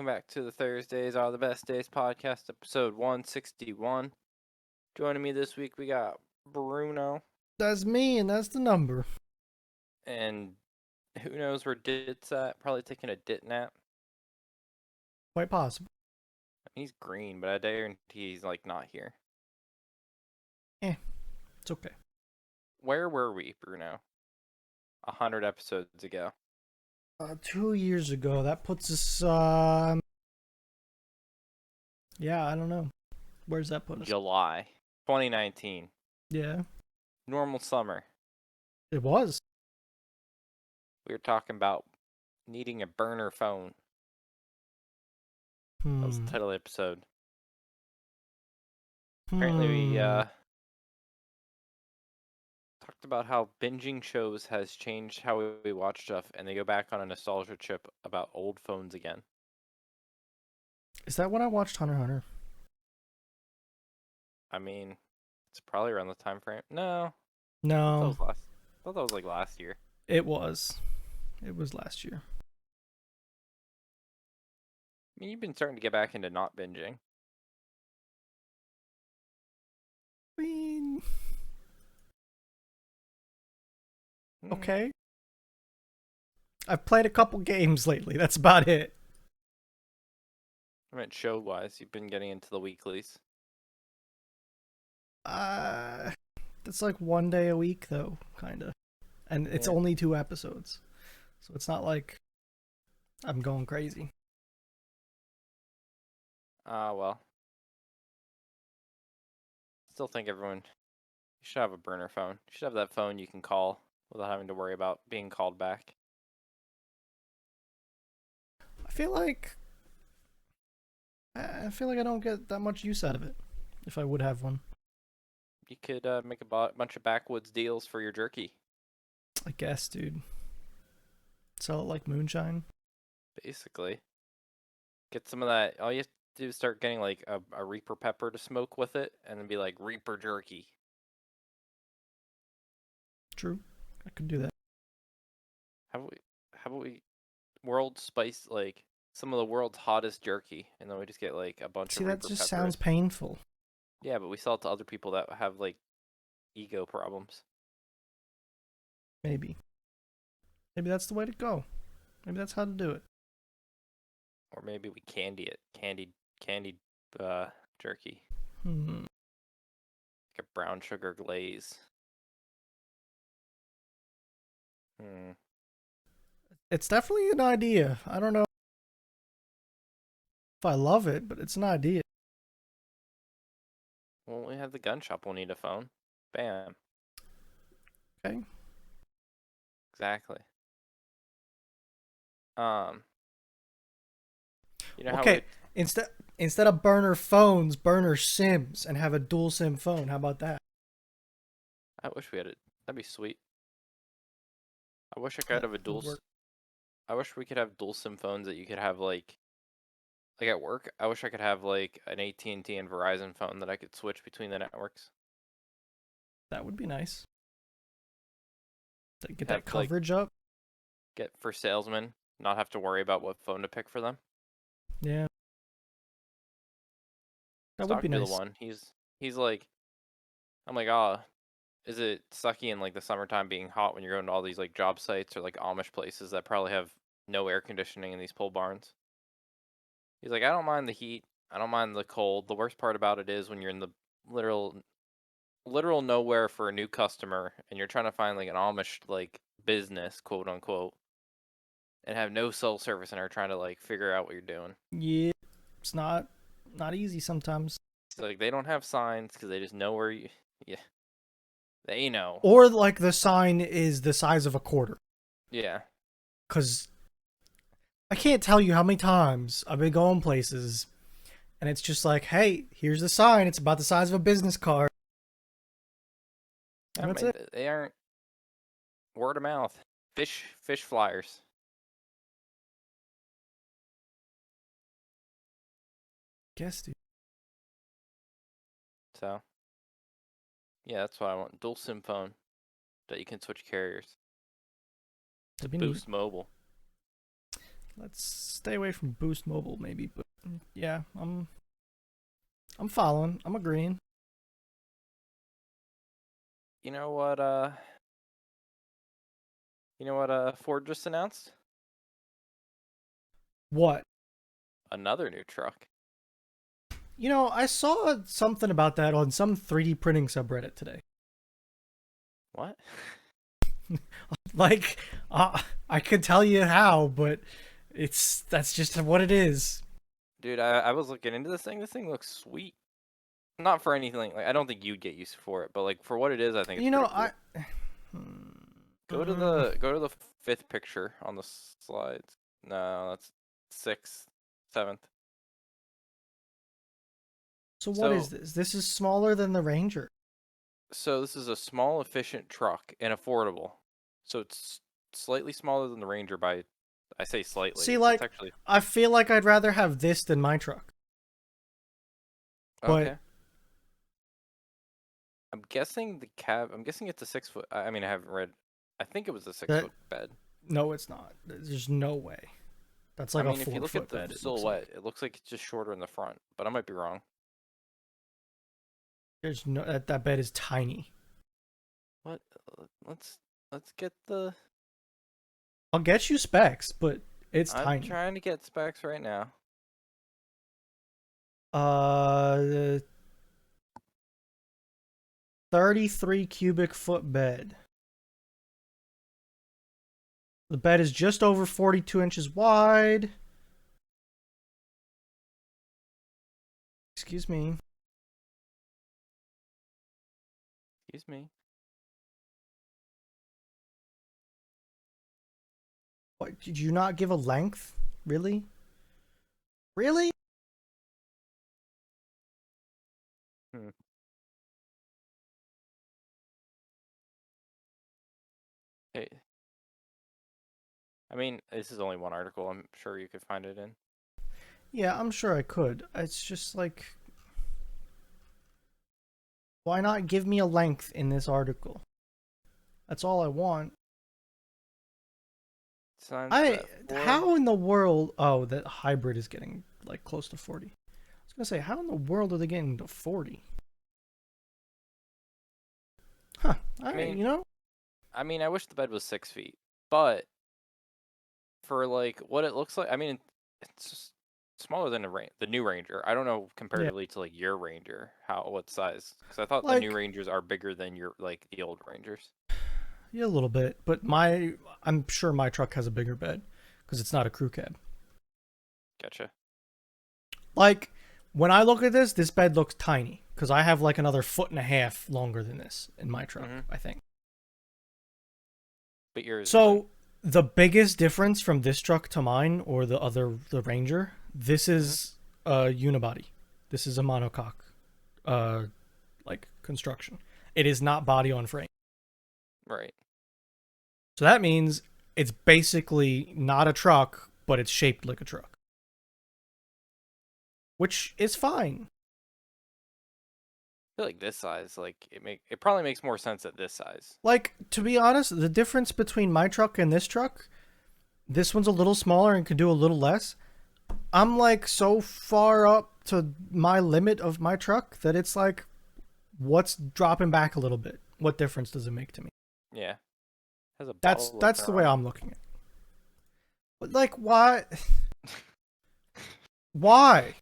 Welcome back to the Thursdays Are the Best Days podcast, episode 161. Joining me this week, we got Bruno, That's me, and that's the number. and who knows where Dit's at? Probably taking a dit nap. Quite possible. He's green, but I guarantee he's not here. It's okay. Where were we, Bruno? 100 episodes ago. 2 years ago, that puts us, yeah, I don't know. Where's that put us? July 2019. Yeah, Normal summer. it was. We were talking about needing a burner phone. That was the title of the episode. Apparently, we talked about how binging shows has changed how we watch stuff, and they go back on a nostalgia trip about old phones again. Is that when I watched Hunter x Hunter? I mean, it's probably around the time frame. No, I No, thought that was like last year. it was. It was last year. I mean, you've been starting to get back into not binging. I mean, Hmm. okay. I've played a couple games lately. That's about it. I meant show-wise, you've been getting into the weeklies. That's like 1 day a week, though, kind of. And it's Yeah. only 2 episodes. So it's not like I'm going crazy. Well. Still think everyone should have a burner phone. You should have that phone you can call without having to worry about being called back. I feel like I don't get that much use out of it if I would have one. You could make a bunch of backwoods deals for your jerky. I guess, dude. Sell it like moonshine. Basically. Get some of that. All you have to do is start getting like a Reaper pepper to smoke with it, and then be like Reaper jerky. True. I could do that. How about we world spice like some of the world's hottest jerky, and then we just get like a bunch See, of that Reaper just peppers. sounds painful. Yeah, but we sell it to other people that have like ego problems. Maybe. Maybe that's the way to go. Maybe that's how to do it. Or maybe we candy it. Candied jerky. Hmm. Like a brown sugar glaze. It's definitely an idea. I don't know if I love it, but it's an idea. Well, we have the gun shop. We'll need a phone. Bam. Okay. Exactly. You know Okay. how Instead of burner phones, burner SIMs, and have a dual SIM phone. How about that? I wish we had it. That'd be sweet. I wish I could have a That would work. I wish we could have dual SIM phones that you could have like at work. I wish I could have like an AT&T and Verizon phone that I could switch between the networks. That would be nice. Get Have that like coverage up. get for salesmen, not have to worry about what phone to pick for them. Yeah. That would be Talking to nice. the one. He's like, I'm like, ah, is it sucky in like the summertime being hot when you're going to all these like job sites or like Amish places that probably have no air conditioning in these pole barns? He's like, I don't mind the heat. I don't mind the cold. The worst part about it is when you're in the literal nowhere for a new customer and you're trying to find like an Amish like business, quote unquote, and have no cell service and are trying to like figure out what you're doing. Yeah. It's not easy sometimes. It's like they don't have signs because they just know where you. Yeah, they know. Or like the sign is the size of a quarter. Yeah. Cause I can't tell you how many times I've been going places and it's just like, hey, here's the sign. It's about the size of a business card. And that's it. They aren't word of mouth. Fish flyers. Guess, dude. So, yeah, that's what I want. Dual SIM phone that you can switch carriers. That'd be neat. Boost Mobile. Let's stay away from Boost Mobile, maybe. But yeah, I'm following. I'm agreeing. You know what? Ford just announced What? another new truck. I saw something about that on some 3D printing subreddit today. What? Like, I could tell you how, but that's just what it is. Dude, I was looking into this thing. This thing looks sweet. Not for anything. Like I don't think you'd get used for it, but like for what it is, I think it's You know, pretty I. cool. Hmm. Go to the fifth picture on the slides. No, that's sixth, seventh. So what is So this? This is smaller than the Ranger. so this is a small, efficient truck and affordable. So it's slightly smaller than the Ranger by, I say See, slightly. It's like, actually I feel like I'd rather have this than my truck. But okay. I'm guessing the cab. I'm guessing it's a 6 foot. I mean, I haven't read. I think it was a six that foot bed. no, it's not. There's no way. That's I like a mean, if you four look at foot the bed. It looks like silhouette, it looks like it's just shorter in the front, but I might be wrong. there's no that bed is tiny. What? Let's let's get the. I'll get you specs, but it's I'm tiny. trying to get specs right now. Uh, 33 cubic foot bed. The bed is just over 42 inches wide. Excuse me. Excuse me. What, did you not give a length? Really? Really? Hmm. Hey, I mean, this is only one article. I'm sure you could find it in. Yeah, I'm sure I could. It's just like, why not give me a length in this article? That's all I want. Signs that Ford. How in the world? Oh, that hybrid is getting like close to 40. I was gonna say, how in the world are they getting to 40? Huh. All I right, mean, I wish the bed was 6 feet, but for like what it looks like, I mean, it's just smaller than the new Ranger. I don't know Yeah. comparatively to like your Ranger what size, because I thought the new Like, Rangers are bigger than your like the old Rangers. yeah, a little bit, but I'm sure my truck has a bigger bed because it's not a crew cab. Gotcha. Like, when I look at this bed looks tiny because I have like another foot and a half longer than this in my truck, Mm-hmm. I think. But yours is like, So the biggest difference from this truck to mine or the Ranger, this mm-hmm. is a unibody. This is a monocoque, uh, like construction. It is not body on frame. Right. So that means it's basically not a truck, but it's shaped like a truck, which is fine. I feel like this size, like it probably makes more sense at this size. Like, to be honest, the difference between my truck and this one's a little smaller and can do a little less. I'm like so far up to my limit of my truck that it's like, what's dropping back a little bit? What difference does it make to me? Yeah. Has a That's bottle that's the way opener I'm looking at it. But like, why? Why?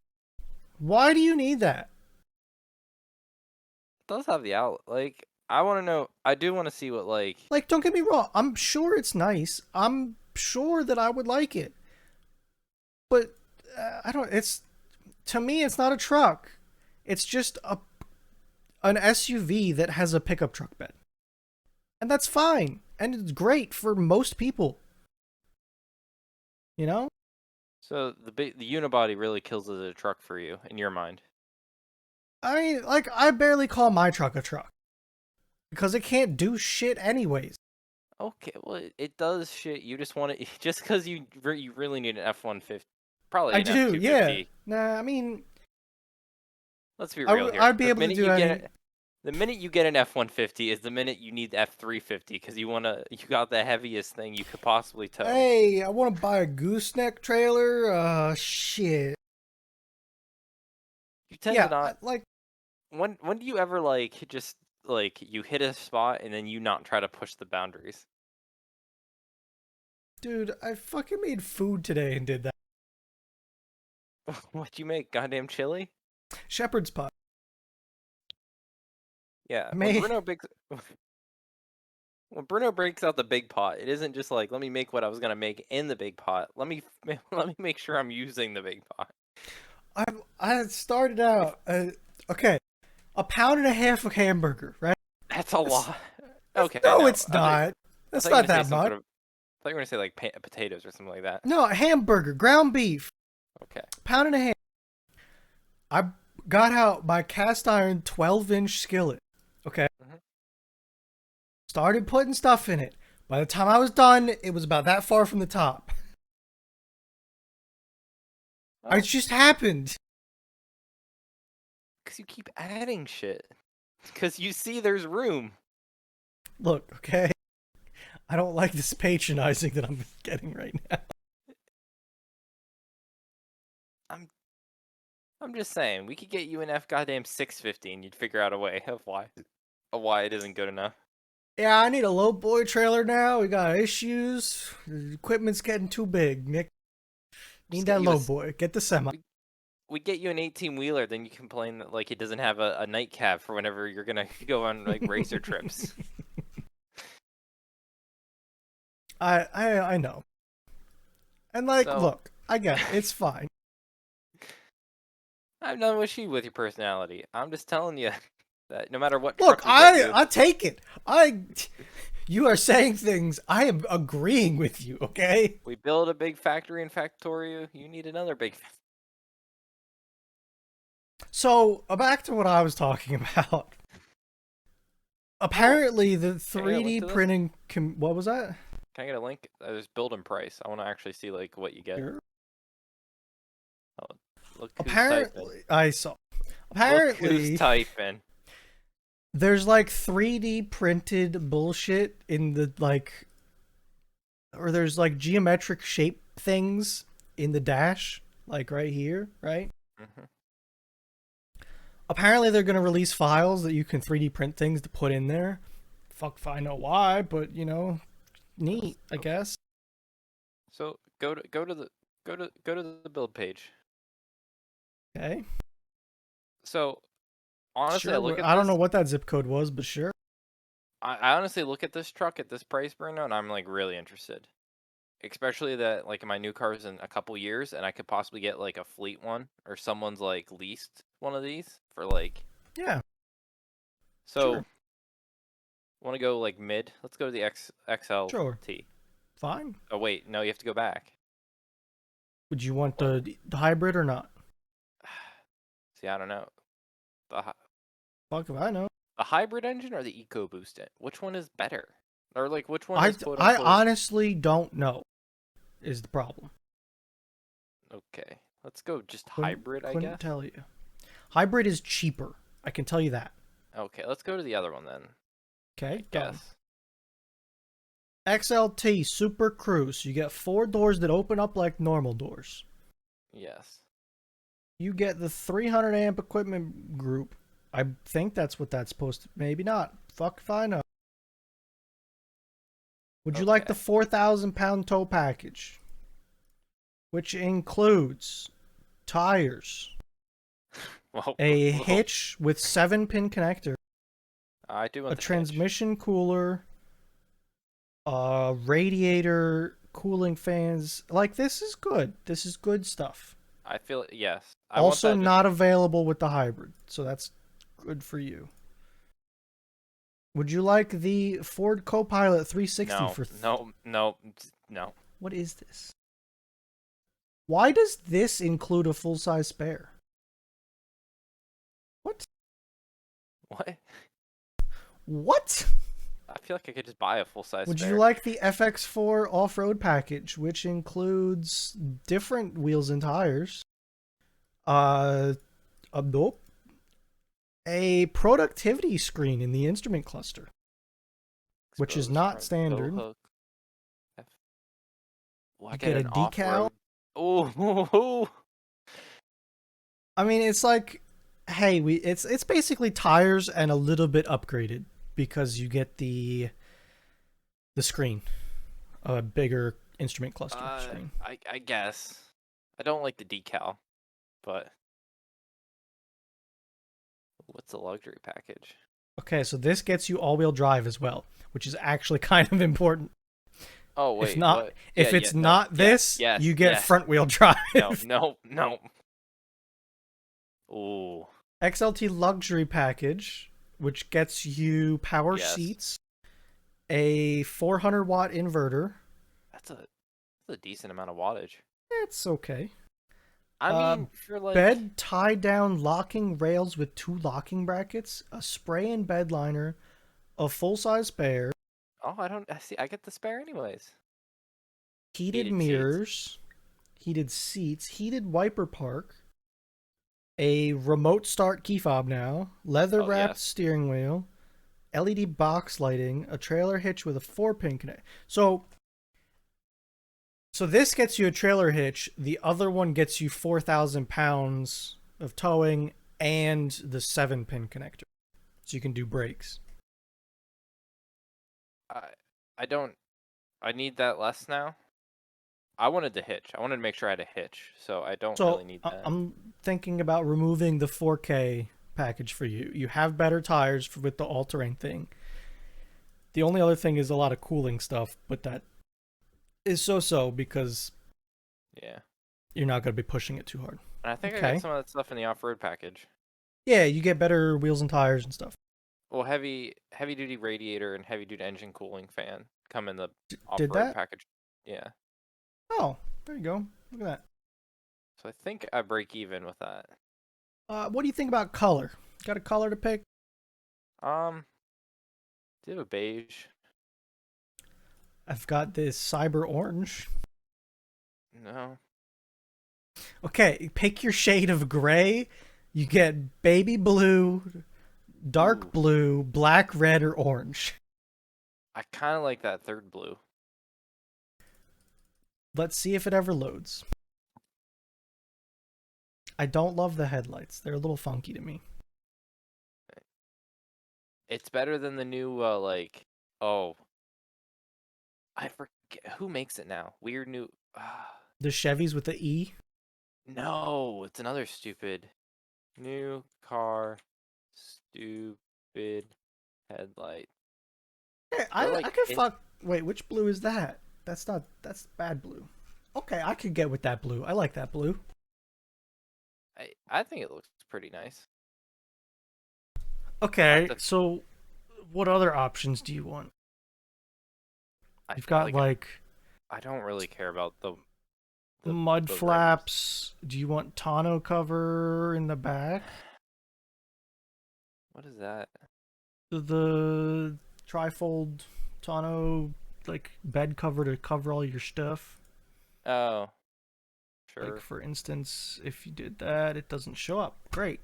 Why do you need that? does have the outlet. Like, I want to know. I do want to see what like. Like, don't get me wrong. I'm sure it's nice. I'm sure that I would like it. But I don't. It's to me, it's not a truck. It's just an SUV that has a pickup truck bed, and that's fine, and it's great for most people. You know, So the unibody really kills it as a truck for you in your mind. I barely call my truck a truck because it can't do shit anyways. Okay, well it does shit. You just want it just because you really need an F-150, probably I an F do, two yeah. fifty. Nah, I mean, Let's be real here. I'd be The able to minute do you get any. it, The minute you get an F-150 is the minute you need the F-350 because you got the heaviest thing you could possibly tow. Hey, I want to buy a gooseneck trailer. Shit. You tend to Yeah, not. When do you ever like just like you hit a spot and then you not try to push the boundaries? dude, I fucking made food today and did that. What you make? Goddamn chili? Shepherd's pie. Yeah. I When made. Bruno breaks when Bruno breaks out the big pot, it isn't just like let me make what I was gonna make in the big pot. Let me make sure I'm using the big pot. I started If out. Okay, a pound and a half of hamburger, right? that's a That's, lot. Okay, no, no. it's not. I That's thought you were not gonna say that some much. sort of. I thought you were gonna say like potatoes or something like that. No, a hamburger, ground beef, Okay. pound and a half. I got out my cast iron 12-inch skillet. Okay, Hmm. started putting stuff in it. By the time I was done, it was about that far from the top. It Oh, just happened. because you keep adding shit. Because you see there's room. Look, okay, I don't like this patronizing that I'm getting right now. I'm I'm just saying we could get you an F goddamn 650 and you'd figure out a way of why it isn't good enough. Yeah, I need a low boy trailer now. We got issues. The equipment's getting too big, Nick. Just Need get that you a low boy. Get the semi. we get you an 18 wheeler, then you complain that like it doesn't have a nightcap for whenever you're gonna go on like racer trips. I know. And like, So look, I get it. It's fine. I have no issue with your personality. I'm just telling you that no matter what Look, truck we get you, I take it. You are saying things. I am agreeing with you. Okay. we build a big factory in Factorio, you need another big. So back to what I was talking about. Oh, Apparently, the can I get a link 3D to this? printing. What was that? Can I get a link? There's build and price. I want to actually see like what you get. Here. Oh, look who's typing. Apparently, I saw. Look who's Apparently, typing. there's like 3D printed bullshit in the like, or there's like geometric shape things in the dash, like right here, right? Hmm. Apparently, they're gonna release files that you can 3D print things to put in there. Fuck if I know why, but you know, neat, I Okay. guess. So go to the build page. Okay, So honestly, I look sure. at I don't know this. what that zip code was, but sure. I honestly look at this truck at this price, Bruno, and I'm like really interested. Especially that like my new car's in a couple years, and I could possibly get like a fleet one or someone's like leased one of these for like. Yeah, So sure, want to go like mid? Let's go to the sure, XLT. fine. Oh wait, no, you have to go back. Would you want What? the hybrid or not? See, I don't know. The Fuck if I know. the hybrid engine or the EcoBoost? Which one is better? Or like which one I is quote I unquote honestly don't know. Is the problem? okay? Let's go just Couldn't hybrid, I couldn't guess. tell you. Hybrid is cheaper. I can tell you that. Okay, let's go to the other one then. I Okay, done. guess. XLT Super Cruise. You get 4 doors that open up like normal doors. Yes. You get the 300 amp equipment group. I think that's what that's supposed to. Maybe not. Fuck if I know. Would you like the Okay. 4,000 pound tow package, which includes tires, Well, a well, hitch with 7-pin connector, I do a want the hitch. transmission cooler, radiator, cooling fans? Like, this is good. This is good stuff. I feel yes. I want Also that just not available with the hybrid, so that's good for you. Would you like the Ford Copilot 360 no, for no. what is this? Why does this include a full-size spare? What? What? What? I feel like I could just buy a full size Would you spare. like the FX4 off-road package, which includes different wheels and tires? Nope. A productivity screen in the instrument cluster, which is Exposed not front tow standard. hook. F- Oh, I You get get a an decal. off-road. Oh, I mean, it's like, hey, it's basically tires and a little bit upgraded because you get the screen, a bigger instrument cluster screen. I guess. I don't like the decal, but what's the luxury package? Okay, so this gets you all-wheel drive as well, which is actually kind of important. Oh If wait, not, what? Yeah, if yeah, it's no, not yeah, this, you yes, get yes. front-wheel No, drive. no, no. Ooh, XLT luxury package, which gets you power yes. seats, a 400-watt inverter. That's a decent amount of wattage. It's okay. I Uh, mean, for like, Bed tie down locking rails with two locking brackets, a spray and bed liner, a full size spare, oh, I don't. I see. I get the spare anyways. heated Heated seats. mirrors, heated seats, heated wiper park, a remote start key fob now, leather Oh wrapped yes. steering wheel, LED box lighting, a trailer hitch with a 4-pin connect. So this gets you a trailer hitch. The other one gets you 4,000 pounds of towing and the 7-pin connector, so you can do brakes. I I don't. I need that less now. I wanted the hitch. I wanted to make sure I had a hitch, so I don't really So need that. I'm thinking about removing the 4K package for you. You have better tires with the all-terrain thing. The only other thing is a lot of cooling stuff, but that is so because Yeah. you're not going to be pushing it too hard. And I think I got Okay. some of that stuff in the off-road package. Yeah, you get better wheels and tires and stuff. Well, heavy duty radiator and heavy duty engine cooling fan come in the Did off-road that? package. Yeah. Oh, there you go. Look at that. So I think I break even with that. What do you think about color? Got a color to pick? Um, do you have a beige? I've got this cyber orange. No. Okay, pick your shade of gray. You get baby blue, dark Ooh, blue, black, red, or orange. I kind of like that third blue. Let's see if it ever loads. I don't love the headlights. They're a little funky to me. It's better than the new oh, I forget who makes it now. Weird new The Chevys with the E. no, it's another stupid new car stupid headlight. Hey, They're I like could it fuck. Wait, which blue is that? That's not. That's bad blue. Okay, I could get with that blue. I like that blue. I think it looks pretty nice. I have Okay, to so what other options do you want? I You've got like like I don't really care about the mud the rims. flaps. Do you want tonneau cover in the back? What is that? The trifold tonneau like bed cover to cover all your stuff. Oh, Like sure. for instance, if you did that, it doesn't show up. Great.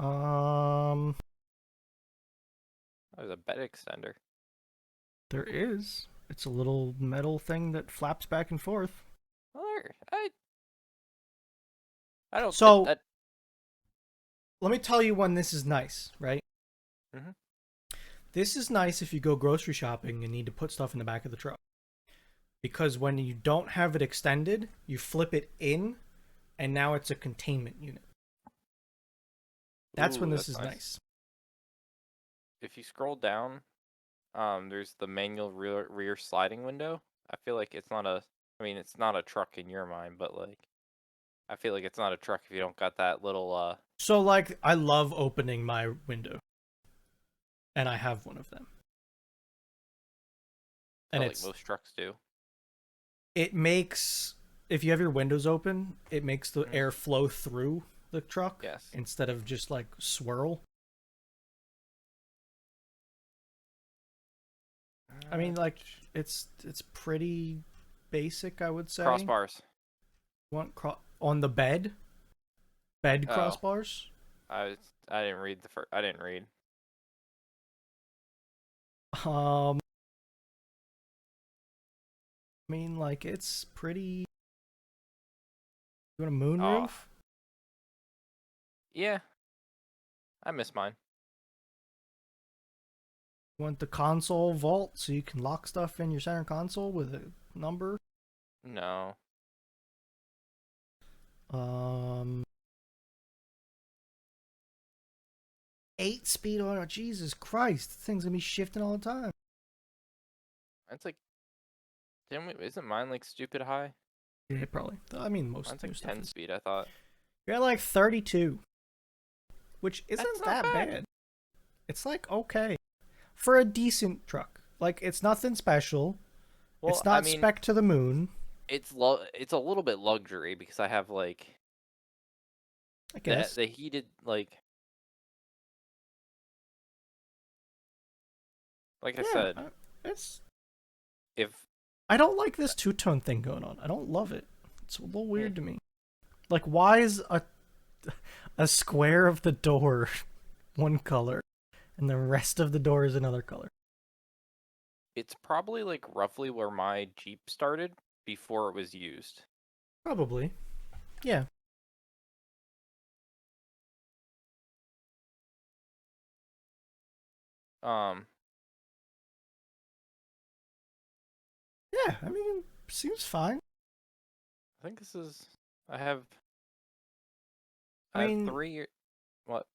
Um, There's a bed extender. there is. It's a little metal thing that flaps back and forth. Well, I don't So that let me tell you when this is nice, right? mhm. This is nice if you go grocery shopping and need to put stuff in the back of the truck. Because when you don't have it extended, you flip it in, and now it's a containment unit. That's when Ooh, this that's is nice. nice. If you scroll down, there's the manual rear sliding window. I feel like it's not a I mean, it's not a truck in your mind, but like I feel like it's not a truck if you don't got that little So, like, I love opening my window, and I have one of them. I And feel like most trucks do. it makes, if you have your windows open, it makes the Mhm. air flow through the truck Yes. instead of just like swirl. I Uh, mean, like, it's pretty basic, I would say. crossbars. On the bed? Bed Oh, crossbars. I didn't read the first. I didn't read. Um, I mean, like it's pretty. You want a Oh, moonroof? yeah. I miss mine. You want the console vault so you can lock stuff in your center console with a number? No. Um, 8 speed auto. Jesus Christ, this thing's gonna be shifting all the time. It's like, damn, isn't mine like stupid high? Yeah, probably. I mean, most Mine's like new stuff 10 is. speed, I thought. You're at like 32, which That's isn't not that bad. bad. It's like okay for a decent truck. Like it's nothing special. Well, It's I not mean, spec to the moon. it's a little bit luxury because I have like I the guess. the heated like I Yeah, said, it's. if I don't like this two-tone thing going on. I don't love it. It's a little hmm, weird to me. Like, why is a square of the door one color and the rest of the door is another color? it's probably like roughly where my Jeep started before it was used. Probably. Yeah. Um, Yeah. I mean, seems fine. I think this is I have I I have mean, 3 year what?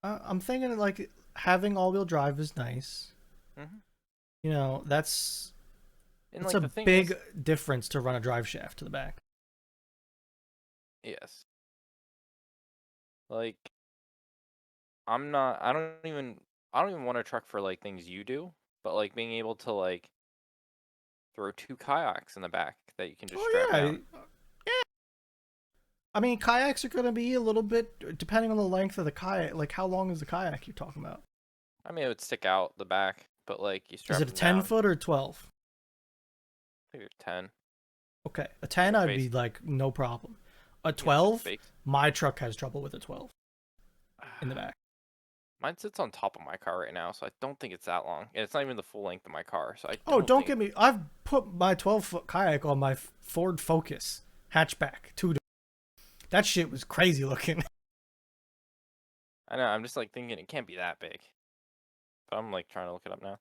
I'm thinking like having all-wheel drive is nice. Hmm. You know, And that's like a the thing big is, difference to run a drive shaft to the back. yes, like I'm not. I don't even want a truck for like things you do, but like being able to like throw 2 kayaks in the back that you can just Oh strap yeah. down. I mean, kayaks are going to be a little bit depending on the length of the kayak. Like, how long is the kayak you're talking about? I mean, it would stick out the back, but like you Is strap it a them 10 down. foot or 12? I think there's 10. Okay, a I 10 guess I'd be base. like no problem. A I guess just 12, base. my truck has trouble with a 12 in the back. Mine sits on top of my car right now, so I don't think it's that long. And it's not even the full length of my car, so I Oh, don't don't think. get me. I've put my 12-foot kayak on my Ford Focus hatchback. That shit was crazy looking. I know. I'm just like thinking it can't be that big, but I'm like trying to look it up now.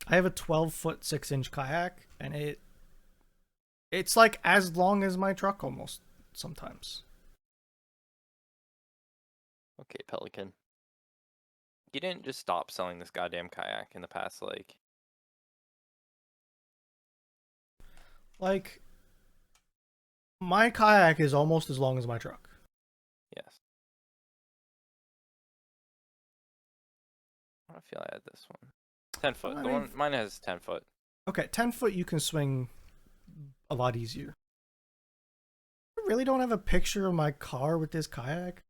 I have a 12-foot 6-inch kayak, and it's like as long as my truck almost sometimes. Okay, Pelican. You didn't just stop selling this goddamn kayak in the past, like, Like my kayak is almost as long as my truck. yes. I feel I had this one. 10 foot. I The mean, one mine has 10 foot. okay, 10 foot you can swing a lot easier. I really don't have a picture of my car with this kayak.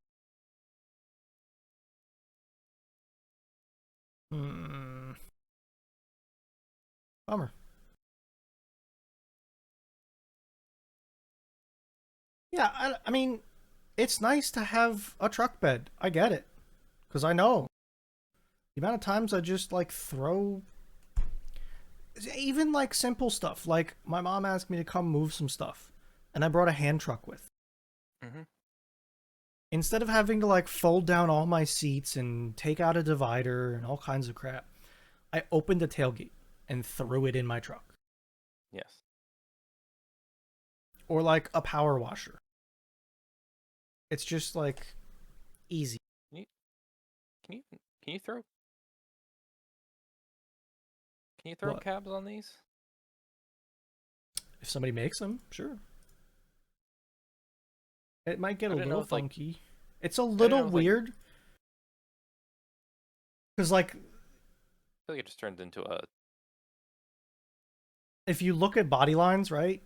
Hmm. Bummer. Yeah, I mean, it's nice to have a truck bed. I get it. Because I know the amount of times I just like throw. Even like simple stuff. Like my mom asked me to come move some stuff, and I brought a hand truck with. Hmm. Instead of having to like fold down all my seats and take out a divider and all kinds of crap, I opened the tailgate and threw it in my truck. Yes. Or like a power washer. It's just like easy. Can you can you can you throw What? cabs on these? If somebody makes them, sure. It might get I a didn't know little if like funky. It's a I didn't little know if like weird because like I feel like it just turns into a. if you look at body lines, right?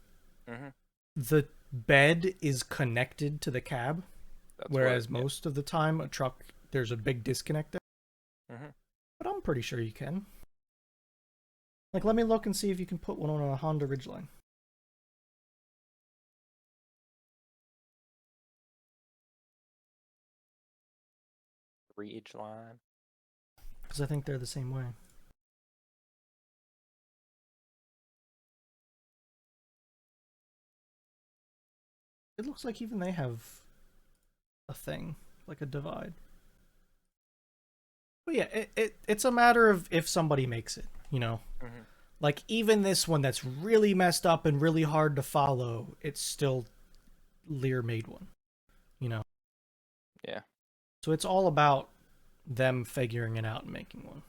Hmm. The bed is connected to the cab, That's what. whereas Yeah. most of the time a truck there's a big disconnect there. Hmm. But I'm pretty sure you can. Like, let me look and see if you can put one on a Honda Ridgeline. Ridgeline. because I think they're the same way. It looks like even they have a thing, like a divide. But yeah, it's a matter of if somebody makes it, you know? Hmm. Like, even this one that's really messed up and really hard to follow, it's still Lear made one, you know? Yeah. So it's all about them figuring it out and making one.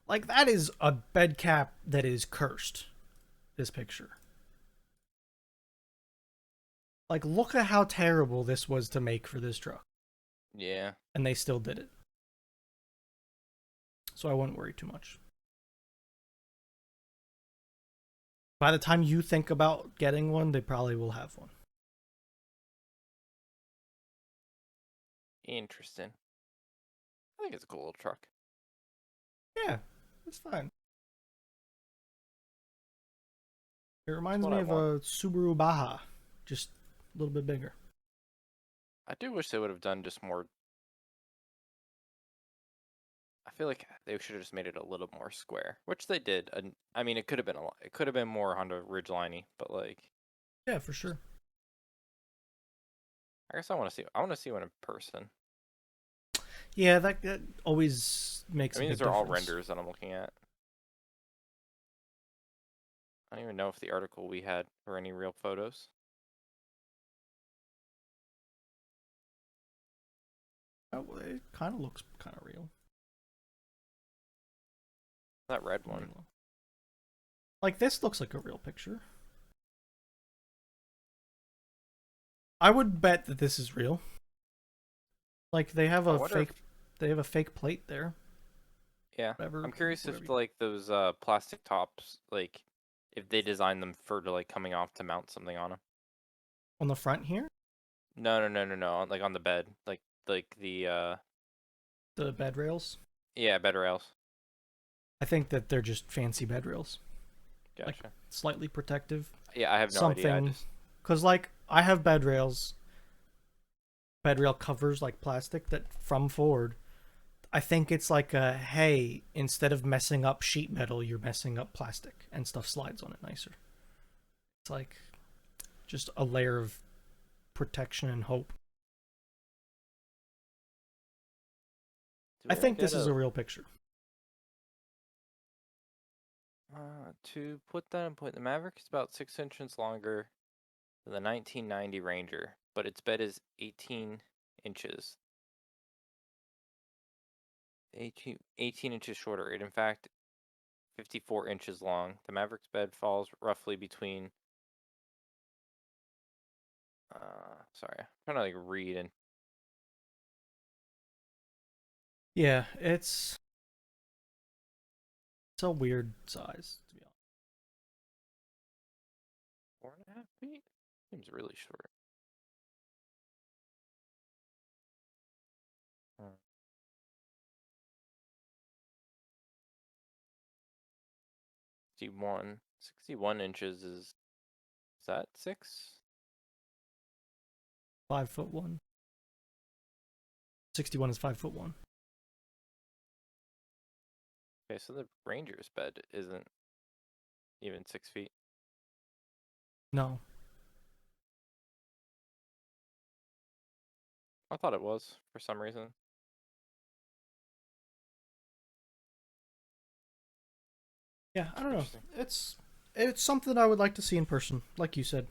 Like, that is a bed cap that is cursed, this picture. Like, look at how terrible this was to make for this truck. Yeah. And they still did it. So I wouldn't worry too much. By the time you think about getting one, they probably will have one. Interesting. I think it's a cool little truck. Yeah, it's fine. It It's reminds what me I of want. a Subaru Baja, just a little bit bigger. I do wish they would have done just more. I feel like they should have just made it a little more square, which they did. And I mean, it could have been a lot. It could have been more Honda Ridgeliney, but like, Yeah, for sure. I guess I want to see. I want to see one in person. Yeah, that always I makes a mean, these big are all difference. renders that I'm looking at. I don't even know if the article we had were any real photos. It kind of looks kind of real. That red I one. mean, like, this looks like a real picture. I would bet that this is real. Like, I wonder if. they have a fake plate there. Yeah, Whatever, I'm curious whatever. if like those plastic tops, like, if they designed them for like coming off to mount something on them. On the front here, No, no, no, no, no. Like on the bed, like the the bed rails. yeah, bed rails. I think that they're just fancy bed rails, like Gotcha. slightly protective, Yeah, I have no idea. I something. just Cause like I have bed rails, bed rail covers like plastic that from Ford. I think it's like a hey, instead of messing up sheet metal, you're messing up plastic and stuff slides on it nicer. It's like just a layer of protection and hope. do I we ever think get this is a a real picture. to put that in point? The Maverick is about 6 inches longer than the 1990 Ranger, but its bed is 18 inches. 18 inches shorter. It in fact 54 inches long. The Maverick's bed falls roughly between. Sorry, I'm trying to like read and Yeah, it's a weird size to be honest. 4.5 feet. Seems really short. Hmm. 61 inches is that 6? 5 foot one. 61 is 5 foot one. Okay, so the Ranger's bed isn't even 6 feet. No. I thought it was for some reason. Yeah, I don't know. Interesting. It's something I would like to see in person, like you said.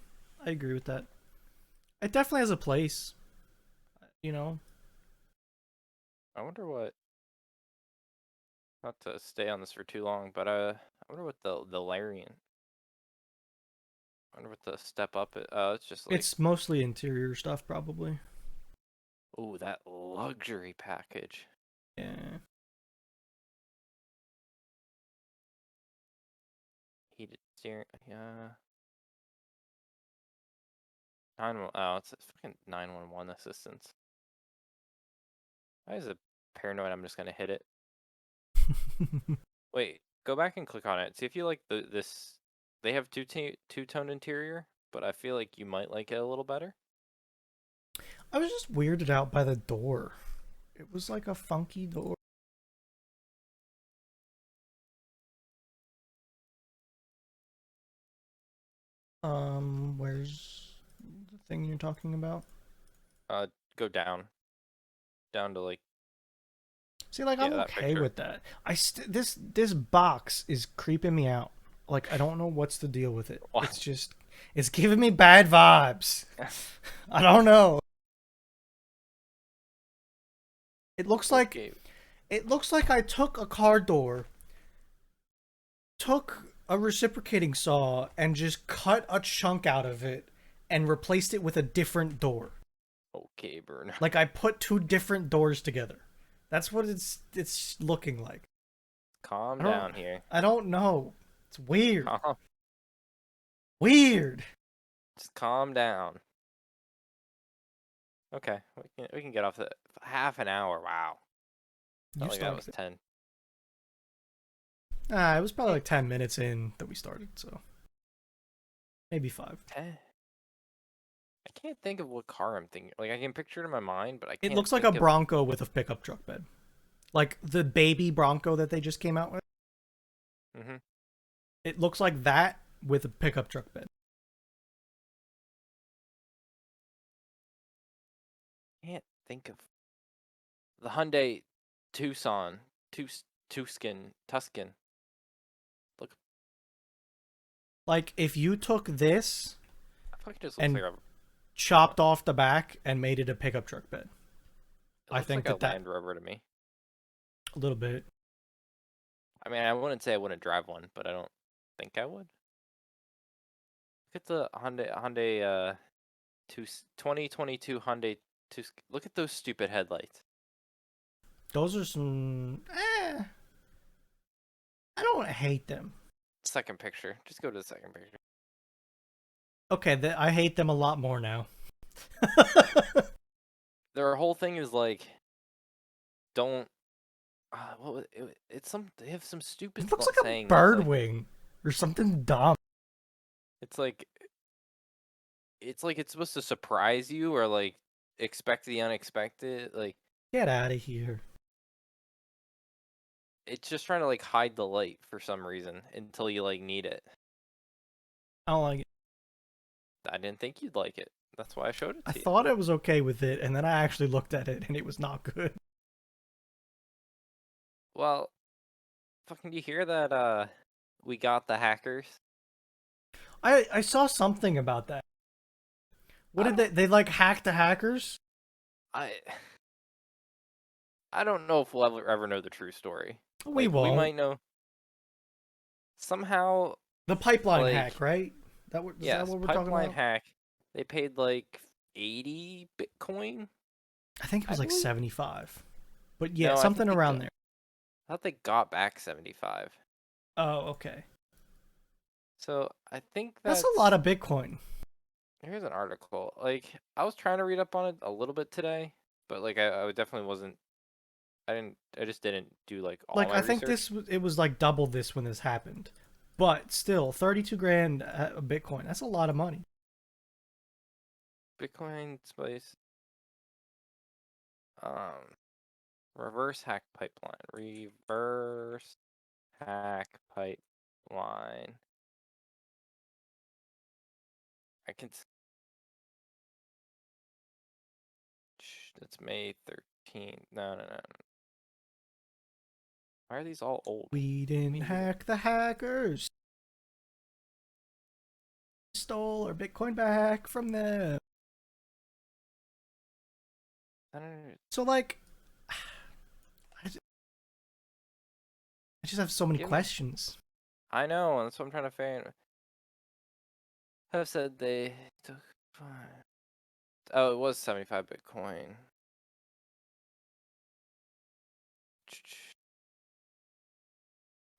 I agree with that. It definitely has a place, you know. I wonder what. Not to stay on this for too long, but I wonder what the Larian. I wonder what the step up. It's just like, It's mostly interior stuff, probably. oh, that luxury package. Yeah. Heated steering. Yeah. Oh, it's a fucking 911 assistance. Why is it paranoid? I'm just gonna hit it. Wait, go back and click on it. See if you like this. They have two-tone interior, but I feel like you might like it a little better. I was just weirded out by the door. It was like a funky door. Where's the thing you're talking about? Uh, go down to like See, like yeah, I'm that okay picture. with that. This box is creeping me out. Like I don't know what's the deal with it. Why? It's just it's giving me bad vibes. I don't know. It looks like Okay, it looks like I took a car door, took a reciprocating saw, and just cut a chunk out of it and replaced it with a different door. okay, Bruno. Like I put two different doors together. That's what it's looking like. Calm I don't down here. I don't know. It's weird. Calm, Weird. just calm down. Okay, we can get off the half an hour. Wow, You felt like that started was it. 10. Ah, it was probably Eh, like 10 minutes in that we started, so maybe 5. 10. I can't think of what car I'm thinking. Like I can picture it in my mind, but I It can't looks like a think of. Bronco with a pickup truck bed. Like the baby Bronco that they just came out with. Mm-hmm. It looks like that with a pickup truck bed. Can't think of the Hyundai Tucson, Tuscan. Look, Like if you took this I feel like it just looks and like a. chopped off the back and made it a pickup truck bed. It I looks think like a that Land Rover to me. a little bit. I mean, I wouldn't say I wouldn't drive one, but I don't think I would. Look at the Hyundai 2022 Hyundai Tucson. Look at those stupid headlights. Those are some I don't hate them. Second picture. Just go to the second picture. Okay, I hate them a lot more now. Their whole thing is like, don't. It's some. They have some stupid It looks like a saying that's bird like. wing or something dumb. It's like. It's like it's supposed to surprise you or like expect the unexpected. Like Get out of here. it's just trying to like hide the light for some reason until you like need it. I don't like it. I didn't think you'd like it. That's why I showed it I to you. thought I was okay with it, and then I actually looked at it, and it was not good. Well, fucking, do you hear that? We got the hackers. I saw something about that. What I did they? don't. They like hack the hackers? I. I don't know if we'll ever know the true story. We Like we won't. might know somehow. The pipeline Like hack, right? Is that yes, what we're talking pipeline about? hack. They paid like 80 Bitcoin, I think it I was like believe. 75, but yeah, No, I think something around there. I thought they got back 75. Oh, okay. So I think That's a lot that's of Bitcoin. here's an article. Like I was trying to read up on it a little bit today, but like I definitely wasn't. I didn't. I just didn't do like all Like my I think research. it was like double this when this happened, but still, 32 grand a Bitcoin. That's a lot of money. Bitcoin space. Um, reverse hack pipeline. Reverse hack pipeline. I can. That's May 13th. No, no, no. Why are these all old? We Let didn't me use it. hack the hackers. Stole our Bitcoin back from them. I don't know. So like, I just have so many Give me. questions. I know, and that's what I'm trying to figure. Have said they took fine. Oh, it was 75 Bitcoin.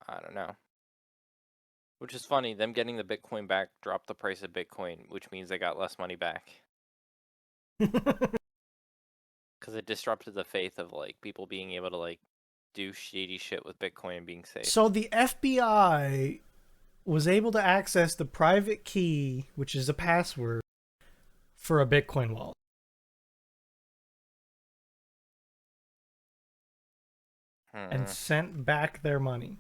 I don't know. Which is funny, them getting the Bitcoin back dropped the price of Bitcoin, which means they got less money back. Because it disrupted the faith of like people being able to like do shady shit with Bitcoin and being safe. So the FBI was able to access the private key, which is a password, for a Bitcoin wallet. and sent back their money.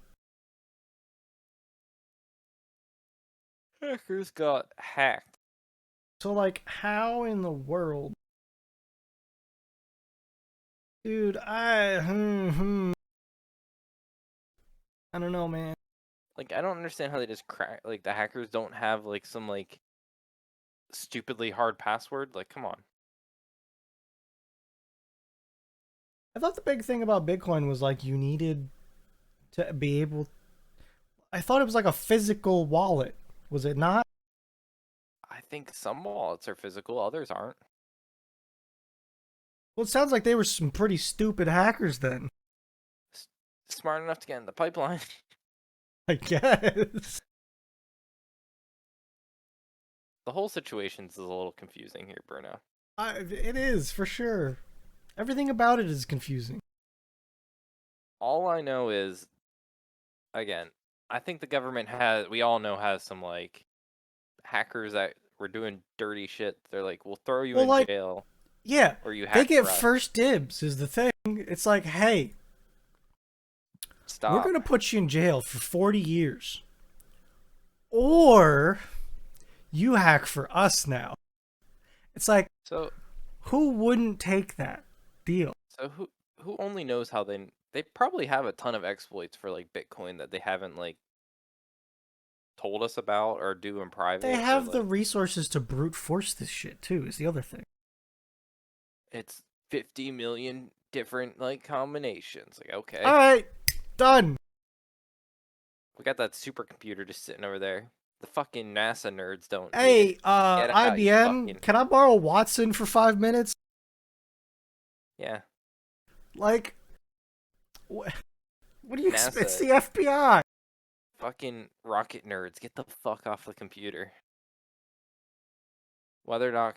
Hackers got hacked. So, like, how in the world? Dude, I don't know, man. Like, I don't understand how they just crack. Like, the hackers don't have like some like stupidly hard password. Like, come on. I thought the big thing about Bitcoin was like you needed to be able. I thought it was like a physical wallet. Was it not? I think some wallets are physical, others aren't. Well, it sounds like they were some pretty stupid hackers then. Smart enough to get in the pipeline. I guess. The whole situation is a little confusing here, Bruno. It is for sure. Everything about it is confusing. All I know is, again, I think the government has, we all know, has some like hackers that were doing dirty shit. They're like, we'll throw you Well, in like, jail yeah, or you they hack get for us. first dibs is the thing. It's like, hey, we're Stop. gonna put you in jail for 40 years, or you hack for us now. It's like, So, who wouldn't take that deal? so who only knows how they probably have a ton of exploits for like Bitcoin that they haven't like told us about or do in They private or have the like resources to brute force this shit too. Is the other thing. it's 50 million different like combinations. Like, All okay. right, done. We got that supercomputer just sitting over there. The fucking NASA nerds don't need it. Hey, Get it out, you IBM, fucking can I borrow Watson for 5 minutes? yeah. Like, what do you expect? It's NASA the FBI. fucking rocket nerds, get the fuck off the computer. Weather doc.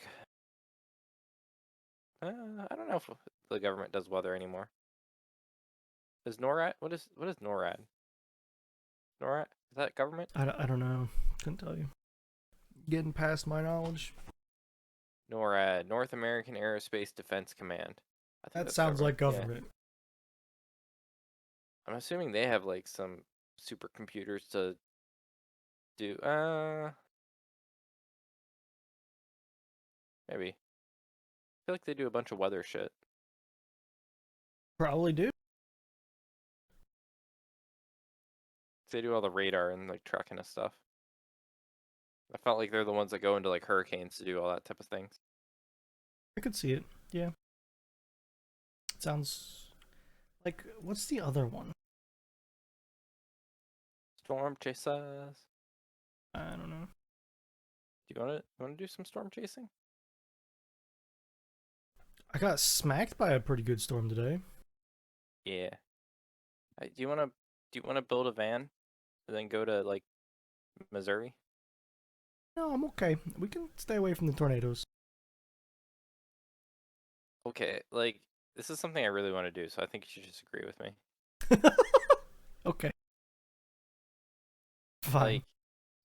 I don't know if the government does weather anymore. Is NORAD? What is NORAD? NORAD? Is that government? I don't know. Couldn't tell you. Getting past my knowledge. NORAD, North American Aerospace Defense Command. I think That that's sounds government. like Yeah. government. I'm assuming they have like some supercomputers to do maybe. I feel like they do a bunch of weather shit. Probably do. They do all the radar and like trucking and stuff. I felt like they're the ones that go into like hurricanes to do all that type of things. I could see it. Yeah. Sounds like what's the other one? Storm chasers. I don't know. Do you want to do some storm chasing? I got smacked by a pretty good storm today. Yeah. Do you want to build a van and then go to like Missouri? No, I'm okay. We can stay away from the tornadoes. Okay, like this is something I really want to do, so I think you should just agree with me. Okay. Fine. Like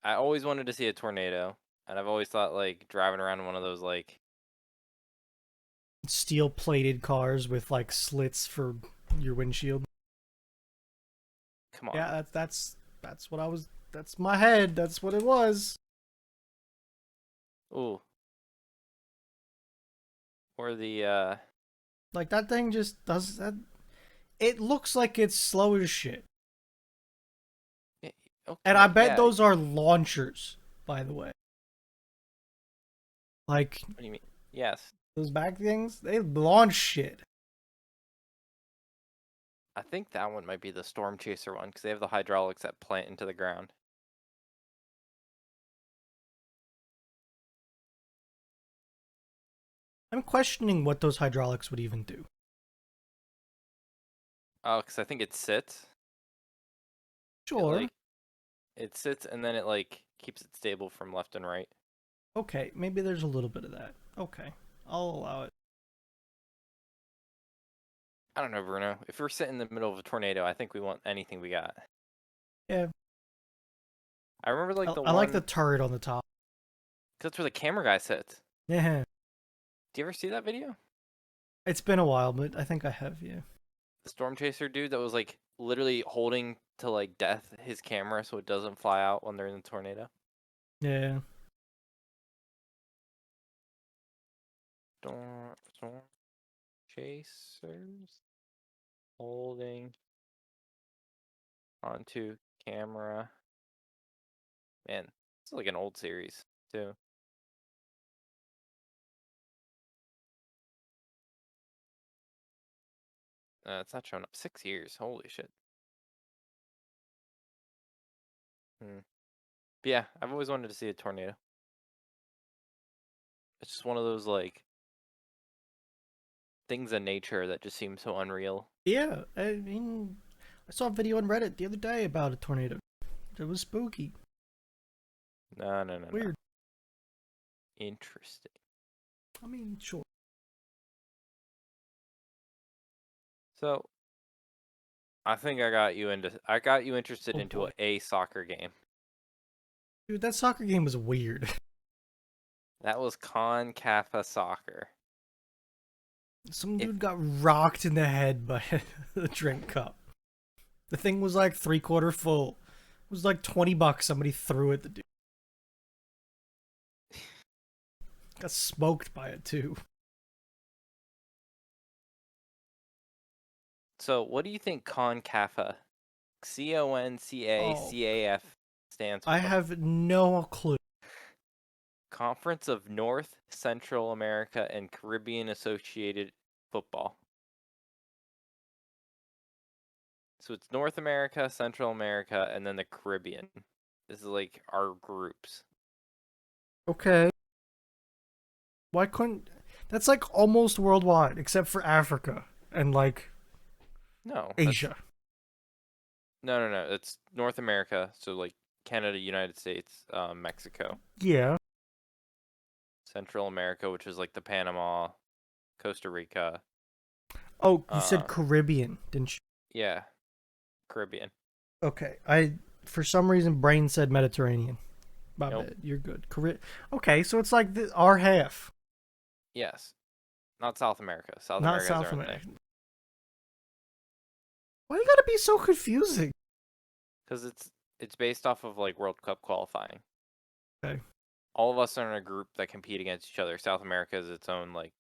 I always wanted to see a tornado, and I've always thought like driving around in one of those like Steel plated cars with like slits for your windshield. come on. Yeah, that's what I was. That's my head. That's what it was. Ooh. Or the Like that thing just does that. It looks like it's slow as shit. y- And I okay, bet yeah. those are launchers, by the way. Like What do you mean? Yes. those back things, they launch shit. I think that one might be the storm chaser one because they have the hydraulics that plant into the ground. I'm questioning what those hydraulics would even do. Oh, because I think it sits. It Sure. like it sits and then it like keeps it stable from left and right. Okay, maybe there's a little bit of that. Okay, I'll allow it. I don't know, Bruno. If we're sitting in the middle of a tornado, I think we want anything we got. Yeah, I remember like the I like the one, turret on the top. 'cause that's where the camera guy sits. Yeah, Do you ever see that video? it's been a while, but I think I have. Yeah. The storm chaser dude that was like literally holding to like death his camera so it doesn't fly out when they're in the tornado. Yeah. Storm chasers holding onto camera. Man, it's like an old series too. It's not showing up. 6 years. Holy shit. Hmm. But yeah, I've always wanted to see a tornado. It's just one of those like things in nature that just seem so unreal. Yeah. I mean, I saw a video on Reddit the other day about a tornado. It was spooky. No, no, no, no. Weird. Interesting. I mean, sure. So I think I got you interested Oh into boy. a soccer game. Dude, that soccer game was weird. That was CONCACAF soccer. Some If dude got rocked in the head by a drink cup. The thing was like 3/4 full. It was like $20. Somebody threw at the dude. Got smoked by it too. so, what do you think CONCACAF, Oh, CONCACAF stands I for? have no clue. Conference of North, Central America, and Caribbean Associated Football. So it's North America, Central America, and then the Caribbean. This is like our groups. Okay. Why couldn't. That's like almost worldwide, except for Africa and like No, that's Asia. no. It's North America. So like Canada, United States, Mexico. Yeah. Central America, which is like the Panama, Costa Rica. Oh, you said Uh, Caribbean, didn't you? yeah, Caribbean. Okay. For some reason, brain said Mediterranean. My Nope. bad. You're good. Okay, so it's like our half, Yes, not South America. South not America has South their own thing America. Why you gotta be so confusing? because it's based off of like World Cup qualifying. Okay. All of us are in a group that compete against each other. South America is its own like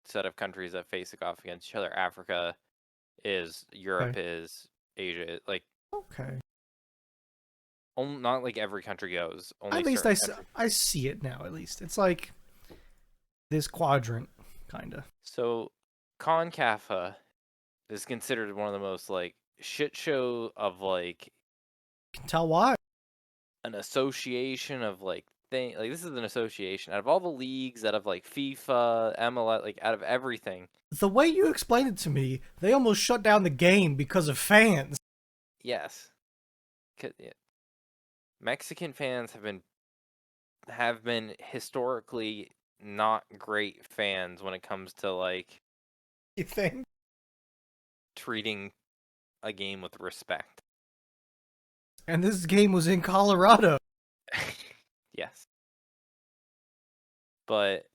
set of countries that face off against each other. Africa is, Europe Okay. is, Asia like Okay. not like every country goes. At Only least certain countries. I see it now. At least it's like this quadrant, kind of. So CONCACAF is considered one of the most like shit show of like Can tell why. an association of like thing like this is an association out of all the leagues out of like FIFA, MLS, like out of everything. The way you explained it to me, they almost shut down the game because of fans. Yes, yeah. Mexican fans have been historically not great fans when it comes to like You think? treating a game with respect. And this game was in Colorado. Yes, but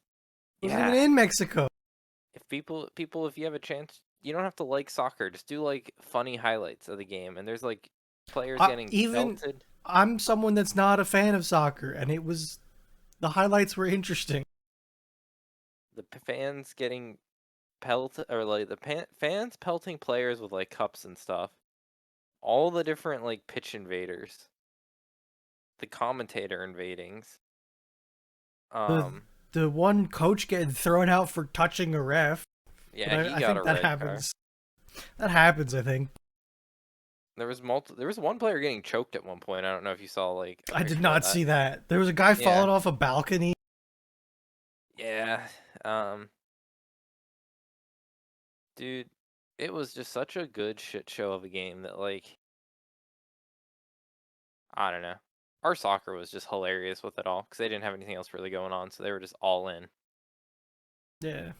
It wasn't even yeah, in Mexico. if people if you have a chance, you don't have to like soccer. Just do like funny highlights of the game, and there's like players getting Even pelted. I'm someone that's not a fan of soccer, and the highlights were interesting. Fans getting pelted, or like fans pelting players with like cups and stuff. All the different like pitch invaders, the commentator invadings. The Um, the one coach getting thrown out for touching a ref, but yeah, he I got think a that red card. happens. That happens, I think. There was one player getting choked at one point. I don't know if you saw like a I did picture of not that. see that. There was a guy Yeah, falling off a balcony. yeah. Um, dude, it was just such a good shit show of a game that like I don't know. Our soccer was just hilarious with it all because they didn't have anything else really going on, so they were just all in. Yeah.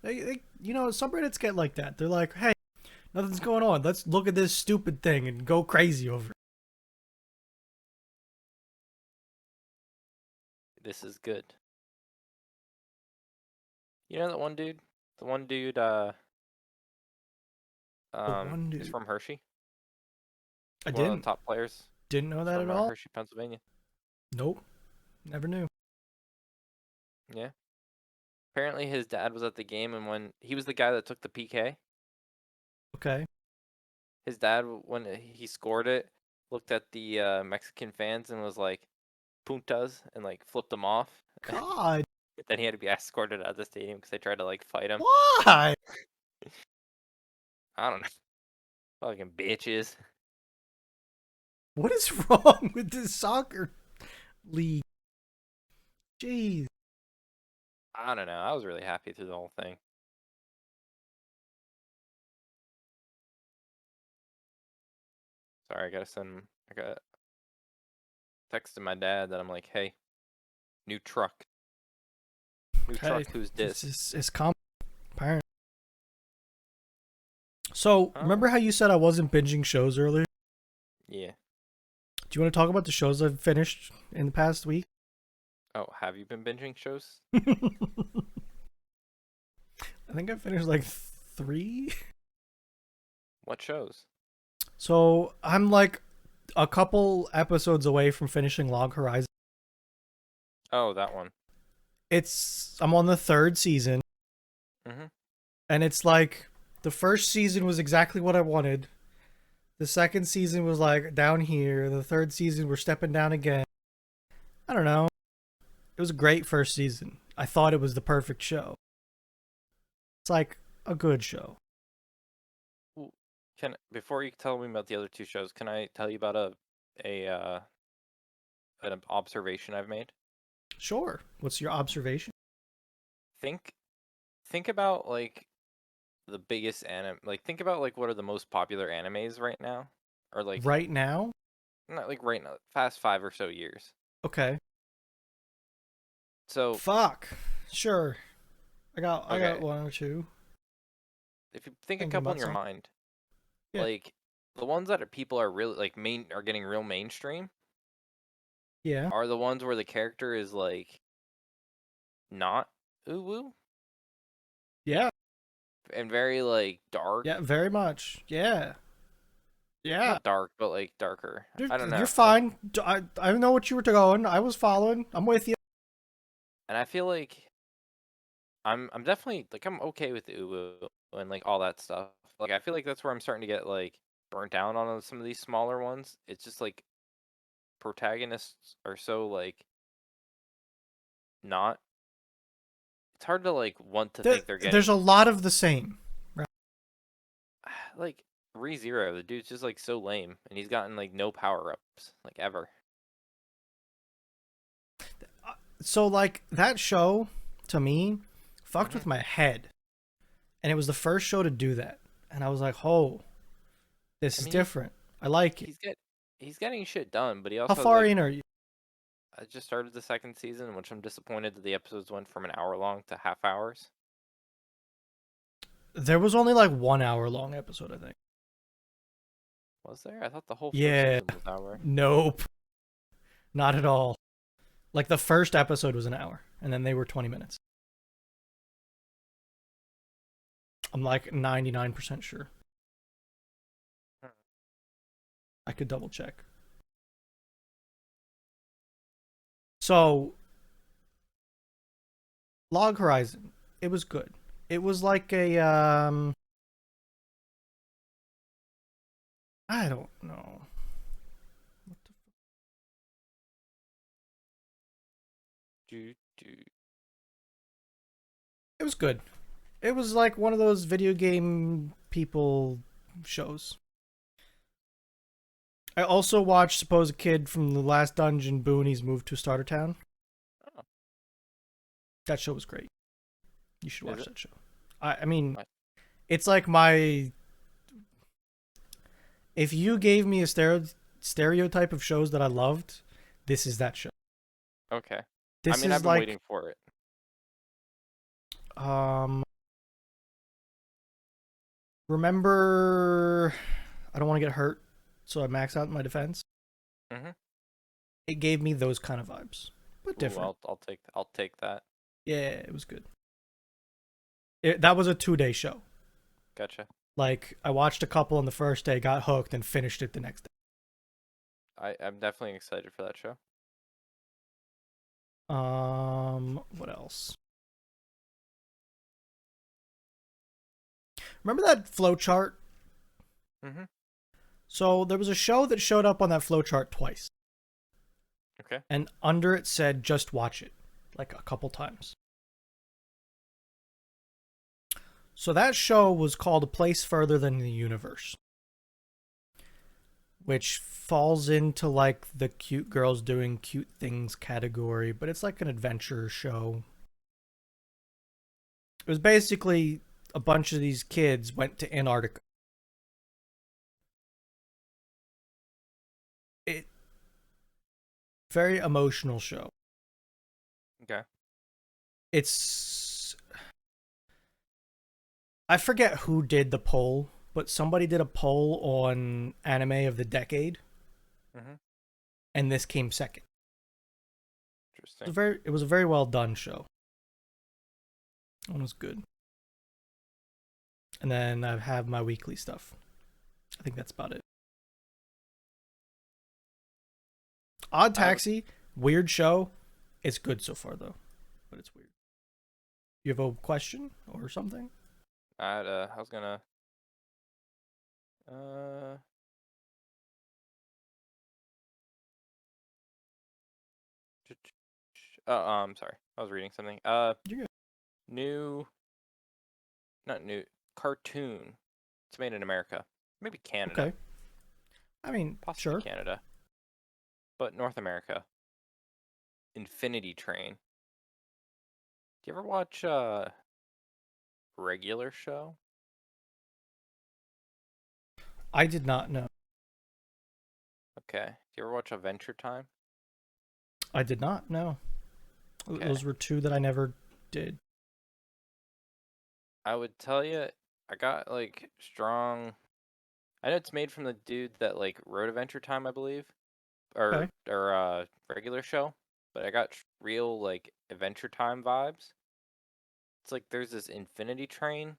Subreddits get like that. They're like, hey, nothing's going on. Let's look at this stupid thing and go crazy over it. This is good. You know that one dude? The one dude The one He's dude. from Hershey. I One of the didn't. top players. Didn't know He's that from at all. Hershey, Pennsylvania. Nope. Never knew. Yeah. Apparently, his dad was at the game, and when he was the guy that took the PK, Okay. his dad, when he scored it, looked at the Mexican fans and was like, "Puntas," and like flipped them off. God. Then he had to be escorted out of the stadium because they tried to like fight him. Why? I don't know. Fucking bitches. What is wrong with this soccer league? Jeez. I don't know. I was really happy through the whole thing. Sorry, I gotta send. I got texting my dad that I'm like, "Hey, new truck, new Hey, truck. Who's this this?" is common, apparently. So, Oh, remember how you said I wasn't binging shows earlier? yeah. Do you want to talk about the shows I've finished in the past week? Oh, have you been binging shows? I think I finished like 3. What shows? So, I'm like a couple episodes away from finishing Log Horizon. Oh, that one. I'm on the 3rd season, Mhm. and it's like the first season was exactly what I wanted. The second season was like down here. The third season we're stepping down again. I don't know. It was a great first season. I thought it was the perfect show. It's like a good show. Ooh, Can before you tell me about the other two shows, can I tell you about a an observation I've made? Sure. What's your observation? Think think about like the biggest anime. Like think about like what are the most popular animes right now, or like Right now? not like right now, past 5 or so years. Okay. So Fuck. Sure. I got okay, one or two. if you think a Thinking couple in about your some. mind, Yeah. like the ones that are people are really like main are getting real mainstream Yeah. are the ones where the character is like not ooh woo Yeah. and very like Yeah. dark. Very much. Yeah. Yeah. Not dark, but like darker. I don't You're know. Like, fine. I know what you were going. I was following. I'm with you. and I feel like I'm definitely like I'm okay with the uwu and like all that stuff. Like I feel like that's where I'm starting to get like burnt down on some of these smaller ones. It's just like protagonists are so like not. It's hard to like want to think they're There's getting a lot of the same. Right? like ReZero. The dude's just like so lame, and he's gotten like no power ups like ever. So like that show to me fucked Hmm. with my head, and it was the first show to do that, and I was like, "Oh, this I is mean, different. I like it." he's get he's getting shit done, but he How also has far like in are you? I just started the second season, which I'm disappointed that the episodes went from an hour long to half hours. There was only like 1 hour long episode, I think. Was there? I thought the whole first Yeah. season was an hour. Nope. Not at all. Like the first episode was an hour, and then they were 20 minutes. I'm like 99% sure. Hmm. I could double check. So, Log Horizon, it was good. It was like a I don't know. What the Do, do. It was good. It was like one of those video game people shows. I also watched Supposed Kid from the Last Dungeon Boonies move to Starter Town. Oh, That show was great. You should is watch it? that show. I mean, What? it's like my. If you gave me a stereotype of shows that I loved, this is that show. Okay. I This mean, I've is been like waiting for it. um. Remember, I don't want to get hurt, so I max out my defense. Mm-hmm. It gave me those kind of vibes, but Ooh, different. I'll take that. Yeah, it was good. That was a 2-day show. Gotcha. Like I watched a couple on the first day, got hooked, and finished it the next day. I'm definitely excited for that show. What else? Remember that flowchart? Mhm. So there was a show that showed up on that flowchart twice, Okay. and under it said "just watch it," like a couple times. So that show was called A Place Further Than the Universe, which falls into like the cute girls doing cute things category, but it's like an adventure show. It was basically a bunch of these kids went to Antarctica. It very emotional show. Okay. It's I forget who did the poll, but somebody did a poll on anime of the decade, Mhm. and this came second. Interesting. It was a very well done show. It was good. And then I have my weekly stuff. I think that's about it. Odd I have Taxi, weird show. It's good so far though, but it's weird. You have a question or something? I was gonna uh oh, sorry. I was reading something. You're good. New, not new, cartoon. It's made in America. Maybe Canada. Okay. I mean, Possibly sure. Canada, but North America. Infinity Train. Do you ever watch Regular Show? I did not know. Okay. Do you ever watch Adventure Time? I did not know. Okay. Those were two that I never did. I would tell you, I got like strong. I know it's made from the dude that like wrote Adventure Time, I believe, Okay. or Regular Show, but I got real like Adventure Time vibes. It's like there's this infinity train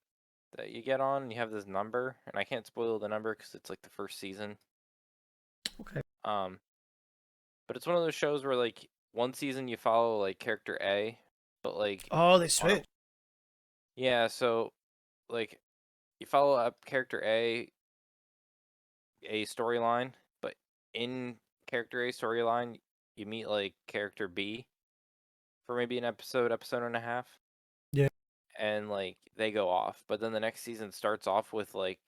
that you get on, and you have this number, and I can't spoil the number because it's like the first season. Okay. Um, but it's one of those shows where like one season you follow like character A, but like Oh, they on a switched. yeah, so like you follow up character A storyline, but in character A storyline, you meet like character B for maybe an episode and a half, Yeah. and like they go off. But then the next season starts off with like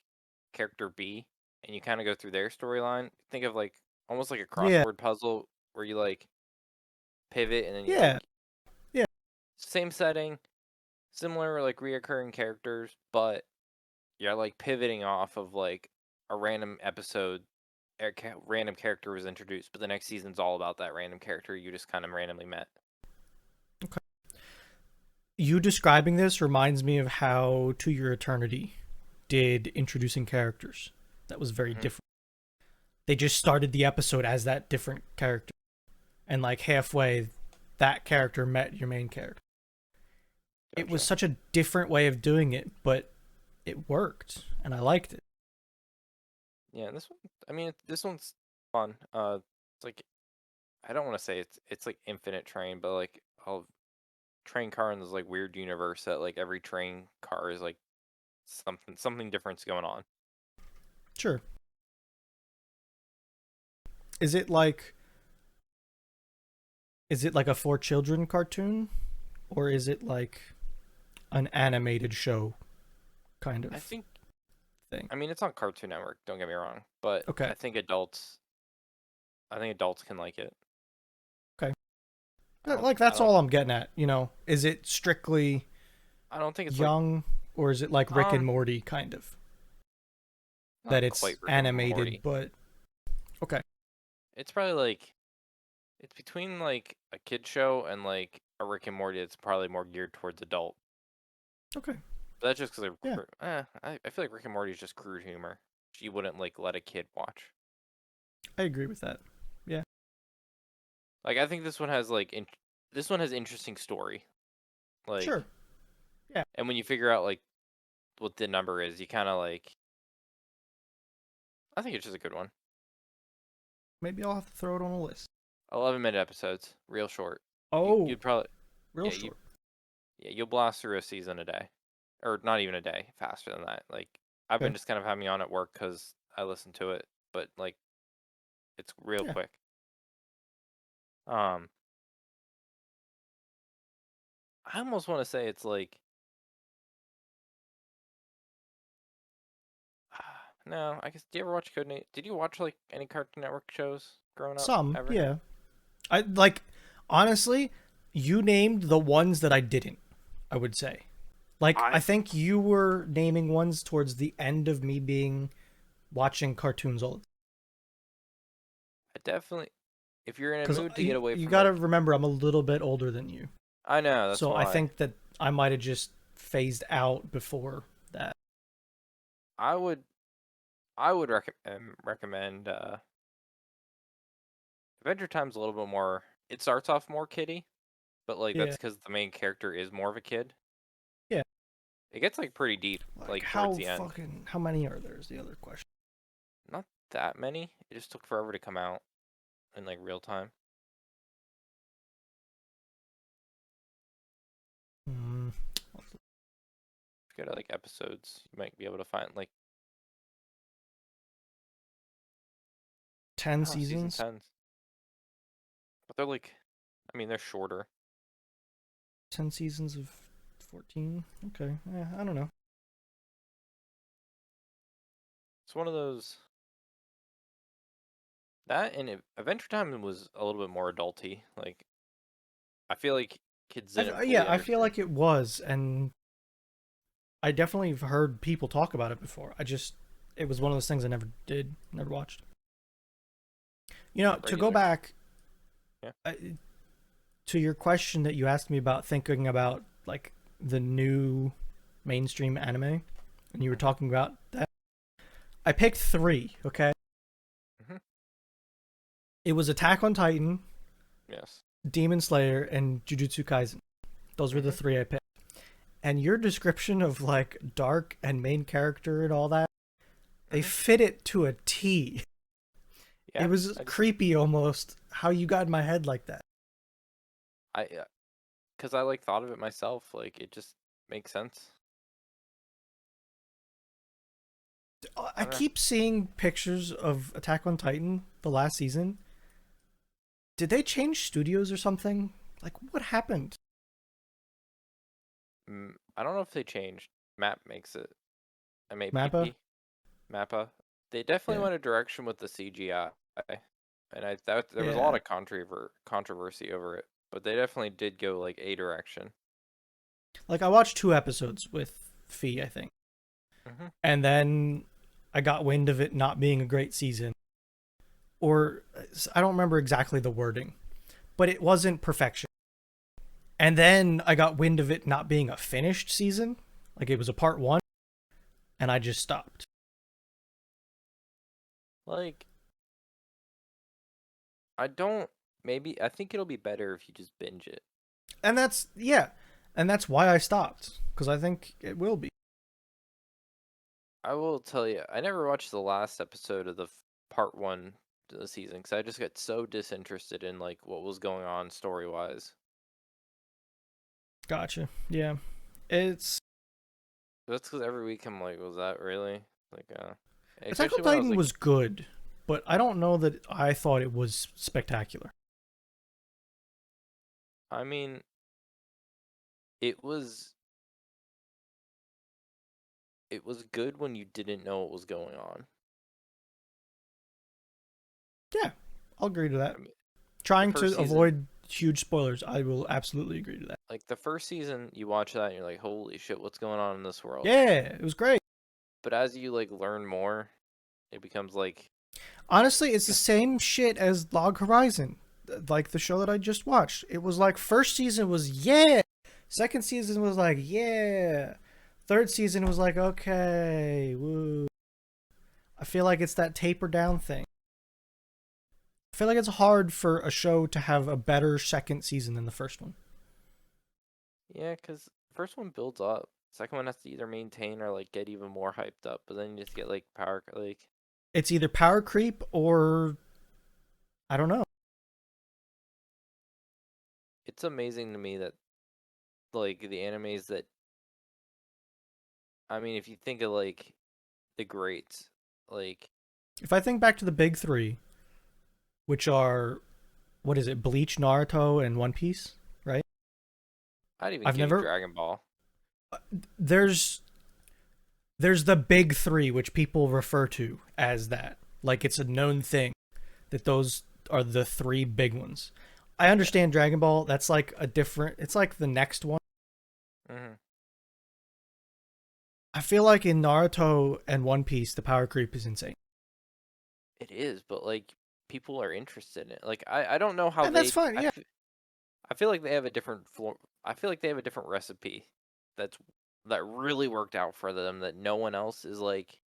character B, and you kind of go through their storyline. Think of like almost like a Yeah. crossword puzzle where you like pivot and then you Yeah. like Yeah. same setting, similar like reoccurring characters, but you're like pivoting off of like a random episode. Random character was introduced, but the next season's all about that random character you just kind of randomly met. Okay. You describing this reminds me of how To Your Eternity did introducing characters. That was very Hmm. different. They just started the episode as that different character, and like halfway, that character met your main character. It was Gotcha. such a different way of doing it, but it worked, and I liked it. Yeah, and this one. I mean, this one's fun. It's like I don't want to say it's like Infinite Train, but like all train car in this like weird universe that like every train car is like something different's going on. Sure. Is it like is it like a for children cartoon, or is it like an animated show kind I of think. thing? I mean, it's on Cartoon Network. Don't get me wrong, but Okay. I think adults. I think adults can like it. Okay. I don't. Like I that's don't. all I'm getting at. Is it strictly I don't think it's like young, or is it like Rick and Morty kind of not that quite it's Rick and animated? Morty. But okay. It's probably like it's between like a kid show and like a Rick and Morty. It's probably more geared towards adult. Okay. But that's just because Yeah, I feel like Rick and Morty is just crude humor. You wouldn't like let a kid watch. I agree with that. Yeah. Like I think this one has like this one has interesting story. Like Sure. Yeah. and when you figure out like what the number is, you kind of like I think it's just a good one. Maybe I'll have to throw it on a list. 11-minute episodes, real short. Oh, You'd probably real yeah you short. yeah you'll blast through a season a day, or not even a day, faster than that. Like I've been Okay. just kind of having on at work because I listen to it, but like it's real Yeah. quick. Um, I almost want to say it's like no. I guess do you ever watch Codename? Did you watch like any Cartoon Network shows growing up Some, ever? yeah. I like honestly, you named the ones that I didn't, I would say. Like I I think you were naming ones towards the end of me being watching cartoons all I definitely. If you're in a because mood to get you, away you from got to like, remember I'm a little bit older than you. I know that's So I why think that I might have just phased out before that. I would I would recommend Adventure Time's a little bit more. It starts off more kiddie, but like Yeah. that's because the main character is more of a kid. Yeah. It gets like pretty deep Like like towards how the end. fucking how many are there is the other question. Not that many. It just took forever to come out in like real time. Mm, If you go to like episodes, you might be able to find like 10 season seasons. 10s, but they're like, I mean they're shorter. 10 seasons of 14. Okay. Yeah, I don't know. It's one of those that and Adventure Time was a little bit more adulty. Like I feel like kids didn't Yeah, fully I feel understand. like it was, and I definitely have heard people talk about it before. It was one of those things I never did, never watched. You know, to go Regular. back Yeah. uh, to your question that you asked me about thinking about like the new mainstream anime, and you were Mhm. talking about that, I picked three. Okay, Mhm. it was Attack on Titan, Yes. Demon Slayer, and Jujutsu Kaisen. Those were the Mhm. three I picked. And your description of like dark and main character and all that, they Mhm. fit it to a T. It Yeah. was creepy almost how you got in my head like that. Cause I like thought of it myself. Like it just makes sense. I I don't know. keep seeing pictures of Attack on Titan, the last season. Did they change studios or something? Like, what happened? I don't know if they changed. Map makes it Mappa? MAPP Mappa. They definitely Yeah. went a direction with the CGI, and I thought there was a lot Yeah. of controversy over it. But they definitely did go like a direction. Like, I watched 2 episodes with Fee, I think. Mhm. And then I got wind of it not being a great season. Or, I don't remember exactly the wording, but it wasn't perfection. And then I got wind of it not being a finished season. Like, it was a part one, and I just stopped. Like I don't. Maybe I think it'll be better if you just binge it. And that's, yeah. And that's why I stopped. Because I think it will be. I will tell you, I never watched the last episode of the part one of the season because I just got so disinterested in like what was going on story wise. Gotcha. Yeah. It's That's because every week I'm like, was that really like Attack on especially when I was Titan like, was good, but I don't know that I thought it was spectacular. I mean, it was it was good when you didn't know what was going on. Yeah, I'll agree to I that. mean, the Trying first to season, avoid huge spoilers, I will absolutely agree to that. like the first season, you watch that and you're like, holy shit, what's going on in this world? Yeah, it was great. But as you like learn more, it becomes like, Honestly, it's the same shit as Log Horizon, like the show that I just watched. It was like first season was yeah, second season was like yeah, third season was like okay, woo. I feel like it's that taper down thing. I feel like it's hard for a show to have a better second season than the first one. yeah, because first one builds up. Second one has to either maintain or like get even more hyped up, but then you just get like power like. It's either power creep or I don't know. It's amazing to me that like the animes that I mean, if you think of like the greats, like If I think back to the big three, which are what is it, Bleach, Naruto, and One Piece, right? I'd even I've give you never Dragon Ball. there's there's the big three which people refer to as that. Like it's a known thing that those are the three big ones. I Yeah. understand Dragon Ball, that's like a different it's like the next one. Hmm. I feel like in Naruto and One Piece the power creep is insane. It is, but like people are interested in it. Like I don't know how And that's they. fine, yeah. I feel like they have a different floor. I feel like they have a different recipe that's that really worked out for them that no one else is like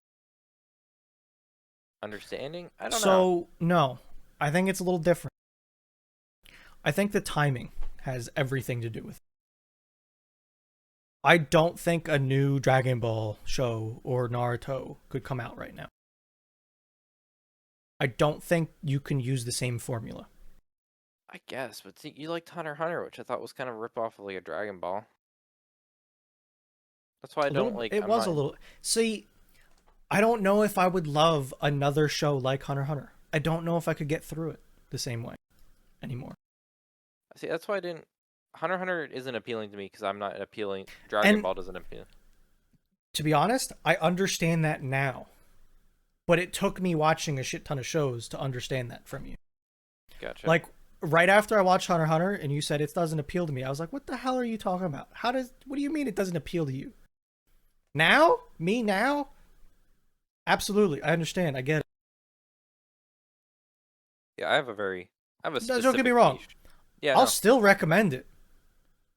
understanding. I don't know. So, no. I think it's a little different. I think the timing has everything to do with it. I don't think a new Dragon Ball show or Naruto could come out right now. I don't think you can use the same formula. I guess, but see, you liked Hunter x Hunter, which I thought was kind of a rip off of like a Dragon Ball. That's why I A don't little like. it I'm was not. a little. See, I don't know if I would love another show like Hunter x Hunter. I don't know if I could get through it the same way anymore. See, that's why I didn't. Hunter x Hunter isn't appealing to me because I'm not appealing. Dragon And Ball doesn't appeal. to be honest, I understand that now. But it took me watching a shit ton of shows to understand that from you. Gotcha. Like right after I watched Hunter x Hunter and you said it doesn't appeal to me, I was like, "What the hell are you talking about? What do you mean it doesn't appeal to you?" Now? Me now? Absolutely. I understand. I get it. Yeah, I have a No, don't get me specific wrong. niche. Yeah, I'll no. still recommend it.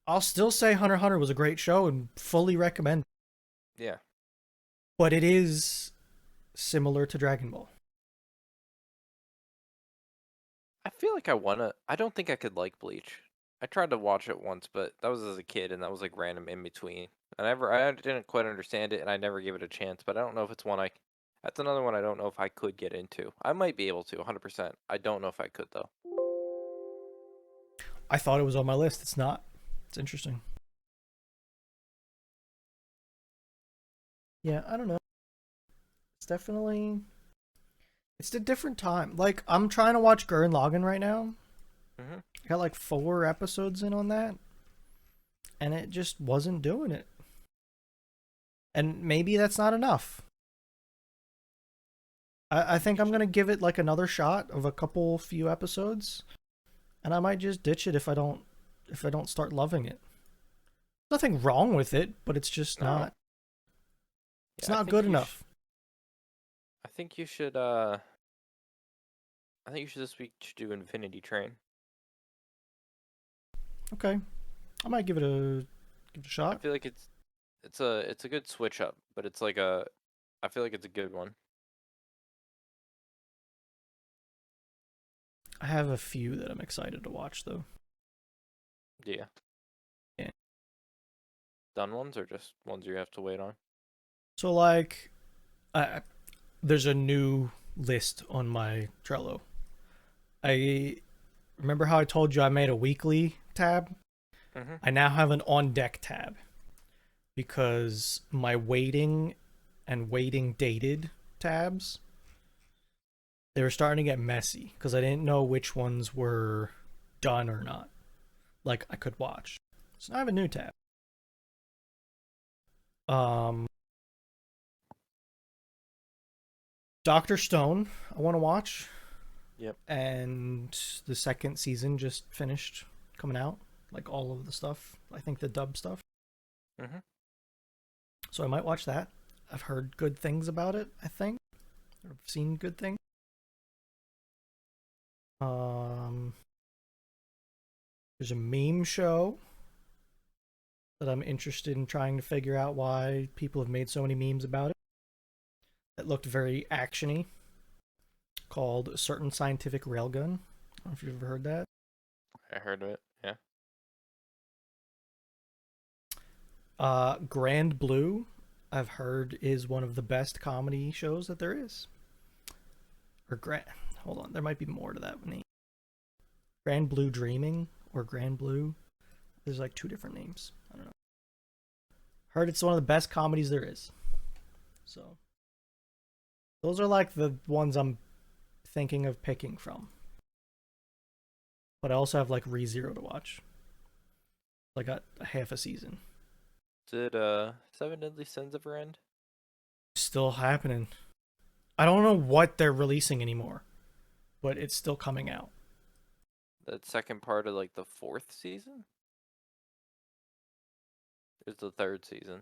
I'll still say Hunter x Hunter was a great show and fully recommend it. Yeah. But it is similar to Dragon Ball. I feel like I wanna. I don't think I could like Bleach. I tried to watch it once, but that was as a kid, and that was like random in between. I didn't quite understand it, and I never gave it a chance. But I don't know if it's one I. That's another one I don't know if I could get into. I might be able to, 100%. I don't know if I could though. I thought it was on my list. It's not. It's interesting. Yeah, I don't know. It's definitely it's a different time. Like I'm trying to watch Gurren Lagann right now. Hmm. I got like 4 episodes in on that, and it just wasn't doing it. And maybe that's not enough. I think I'm gonna give it like another shot of a couple few episodes, and I might just ditch it if I don't start loving it. Nothing wrong with it, but it's just No. not it's Yeah, not good enough. I think you should. I think you should this week should do Infinity Train. Okay, I might give it a I shot. feel like it's a good switch up, but it's like a. I feel like it's a good one. I have a few that I'm excited to watch though. Yeah. Yeah. Done ones or just ones you have to wait on. So like, uh, there's a new list on my Trello. I remember how I told you I made a weekly tab. Mhm. I now have an on deck tab because my waiting and waiting dated tabs they were starting to get messy because I didn't know which ones were done or not. Like I could watch. So now I have a new tab. Um, Doctor Stone, I want to watch, Yep. and the second season just finished coming out. Like all of the stuff. I think the dub stuff. Mhm. So I might watch that. I've heard good things about it. I think. Or I've seen good things. Um, there's a meme show that I'm interested in trying to figure out why people have made so many memes about it. That looked very actiony. Called A Certain Scientific Railgun. I don't know if you've ever heard that. I heard of it. Yeah. Grand Blue, I've heard is one of the best comedy shows that there is. or Grand. Hold on, there might be more to that name. Grand Blue Dreaming or Grand Blue. There's like two different names. I don't know. Heard it's one of the best comedies there is. So those are like the ones I'm thinking of picking from. But I also have like ReZero to watch. I got a half a season. Did Seven Deadly Sins ever end? Still happening. I don't know what they're releasing anymore, but it's still coming out. That second part of like the fourth season? It's the third season.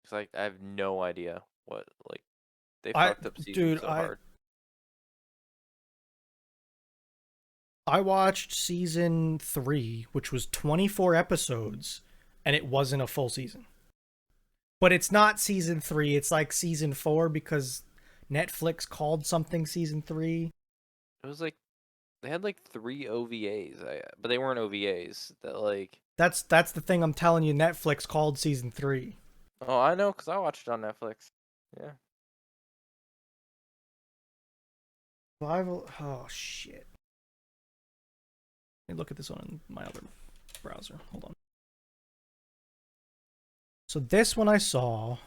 It's like I have no idea what like they I fucked up season dude, so I hard. I watched season 3, which was 24 episodes, and it wasn't a full season. But it's not season 3, it's like season 4 because Netflix called something season 3. It was like they had like 3 OVAs, but they weren't OVAs. That like That's the thing I'm telling you, Netflix called season 3. oh I know because I watched it on Netflix. Yeah. Survival. Oh shit. Let me look at this one in my other browser. Hold on. So this one I saw.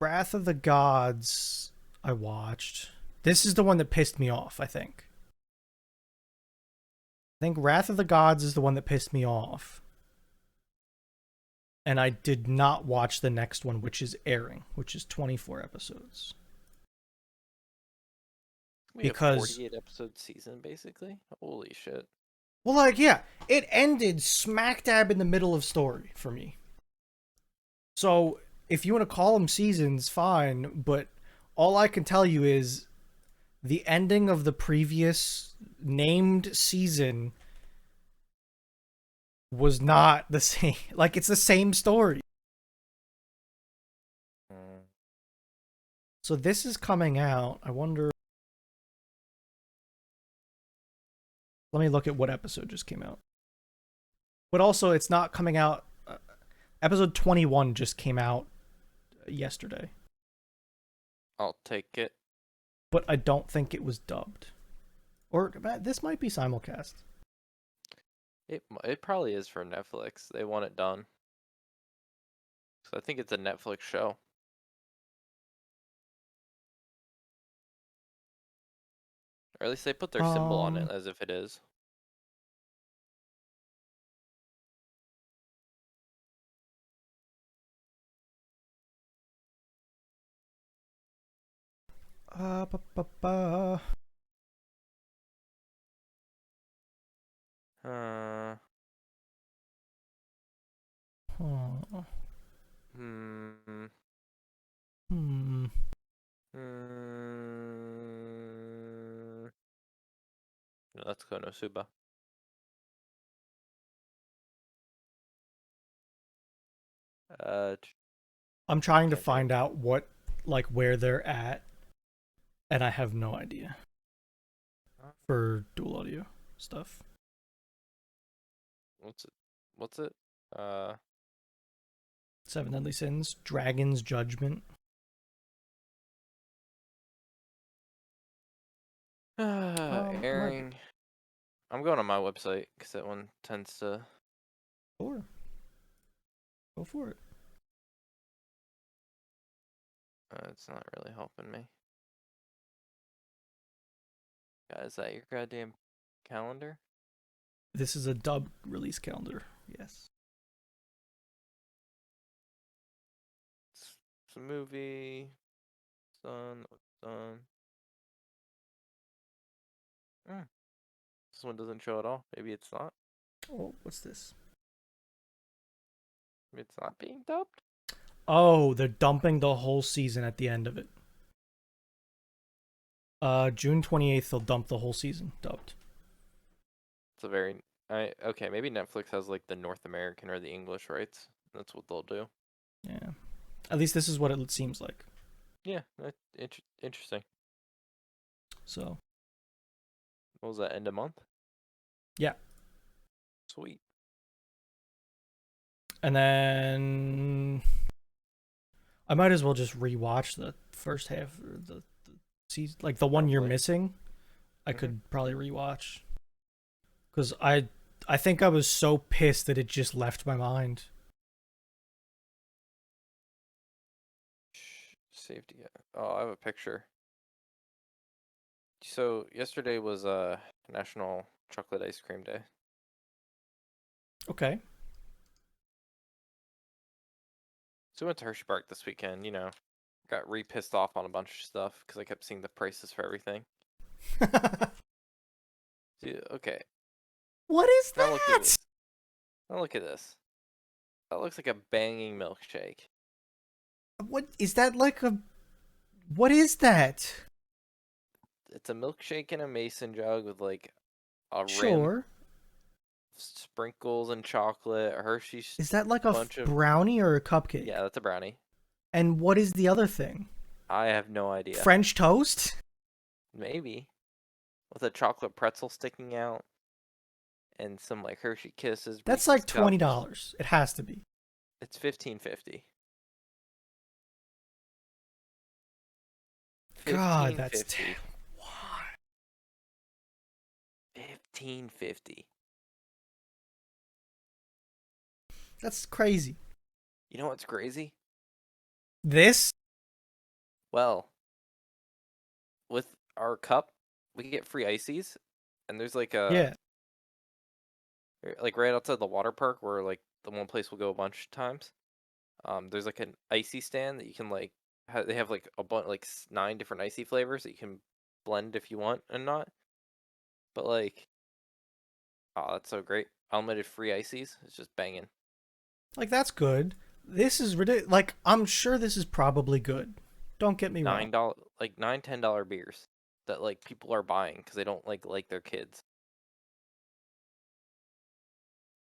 Wrath of the Gods I watched. This is the one that pissed me off, I think. I think Wrath of the Gods is the one that pissed me off. And I did not watch the next one, which is airing, which is 24 episodes. We have Because, 48 episode season basically. Holy shit. well, like, yeah, it ended smack dab in the middle of story for me. So, if you want to call them seasons, fine, but all I can tell you is the ending of the previous named season was not the same. Like, it's the same story. Mm. So this is coming out. I wonder. Let me look at what episode just came out. But also, it's not coming out. Episode 21 just came out yesterday. I'll take it. But I don't think it was dubbed. Or this might be simulcast. It probably is for Netflix. They want it done. So I think it's a Netflix show. Or at least they put their symbol on it as if it is. Ba, ba, ba. Uh, Huh. hmm. Hmm. No, that's Konosuba. Uh, I'm trying to can't do it. find out what, like, where they're at, and I have no idea for dual audio stuff. What's it? What's it? Uh, Seven Deadly Sins, Dragon's Judgment. It might be. airing. I'm going on my website because that one tends to. Sure. Go for it. It's not really helping me. God, is that your goddamn calendar? This is a dub release calendar. Yes. It's a movie. Done. Done. This one doesn't show at all. Maybe it's not. Oh, what's this? Maybe it's not being dubbed. Oh, they're dumping the whole season at the end of it. June 28th, they'll dump the whole season dubbed. It's a very. Okay, maybe Netflix has like the North American or the English rights. That's what they'll do. Yeah. At least this is what it seems like. Yeah, interesting. So. What was that, end of month? Yeah. Sweet. And then I might as well just rewatch the first half of the season, like the one you're Probably. missing. I Hmm. could probably rewatch because I think I was so pissed that it just left my mind. Safety. Oh, I have a picture. So yesterday was National Chocolate Ice Cream Day. Okay. So we went to Hershey Park this weekend. Got pissed off on a bunch of stuff because I kept seeing the prices for everything. Dude, okay. What is Now look at that? this. Now look at this. That looks like a banging milkshake. What is that like a? What is that? It's a milkshake in a mason jug with like a rim, Sure. sprinkles and chocolate, a Hershey's Is that like a bunch of. brownie or a cupcake? Yeah, that's a brownie. And what is the other thing? I have no idea. French toast? Maybe with a chocolate pretzel sticking out and some like Hershey Kisses, That's Reese's like Cups. $20. It has to be. It's 15.50. God, Fifteen that's fifty. why? 15.50. That's crazy. You know what's crazy? This? Well, with our cup, we get free ices, and there's Yeah. like right outside the water park where like the one place we'll go a bunch of times. There's like an icy stand that you can like they have like a bunch like 9 different icy flavors that you can blend if you want and not. But like, oh, that's so great! Unlimited free ices. It's just banging. Like that's good. This is ridiculous. Like I'm sure this is probably good. Don't get me wrong. $9, like $9, $10 beers that like people are buying because they don't like their kids.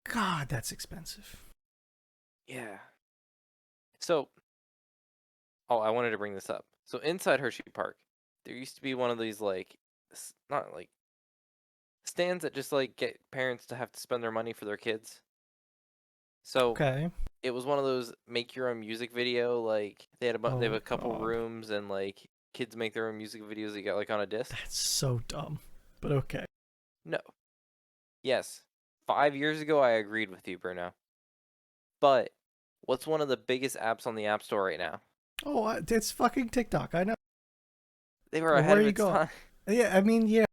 God, that's expensive. Yeah. So, oh, I wanted to bring this up. So inside Hershey Park, there used to be one of these like, not like stands that just like get parents to have to spend their money for their kids. So Okay. it was one of those make your own music video. Like they have Oh a couple god. rooms and like kids make their own music videos. That you got like on a disc. That's so dumb. But okay. No. Yes. 5 years ago, I agreed with you, Bruno. But what's one of the biggest apps on the App Store right now? Oh, it's fucking TikTok. I know. They were Well, ahead where are of you its going? time. Yeah, I mean, yeah,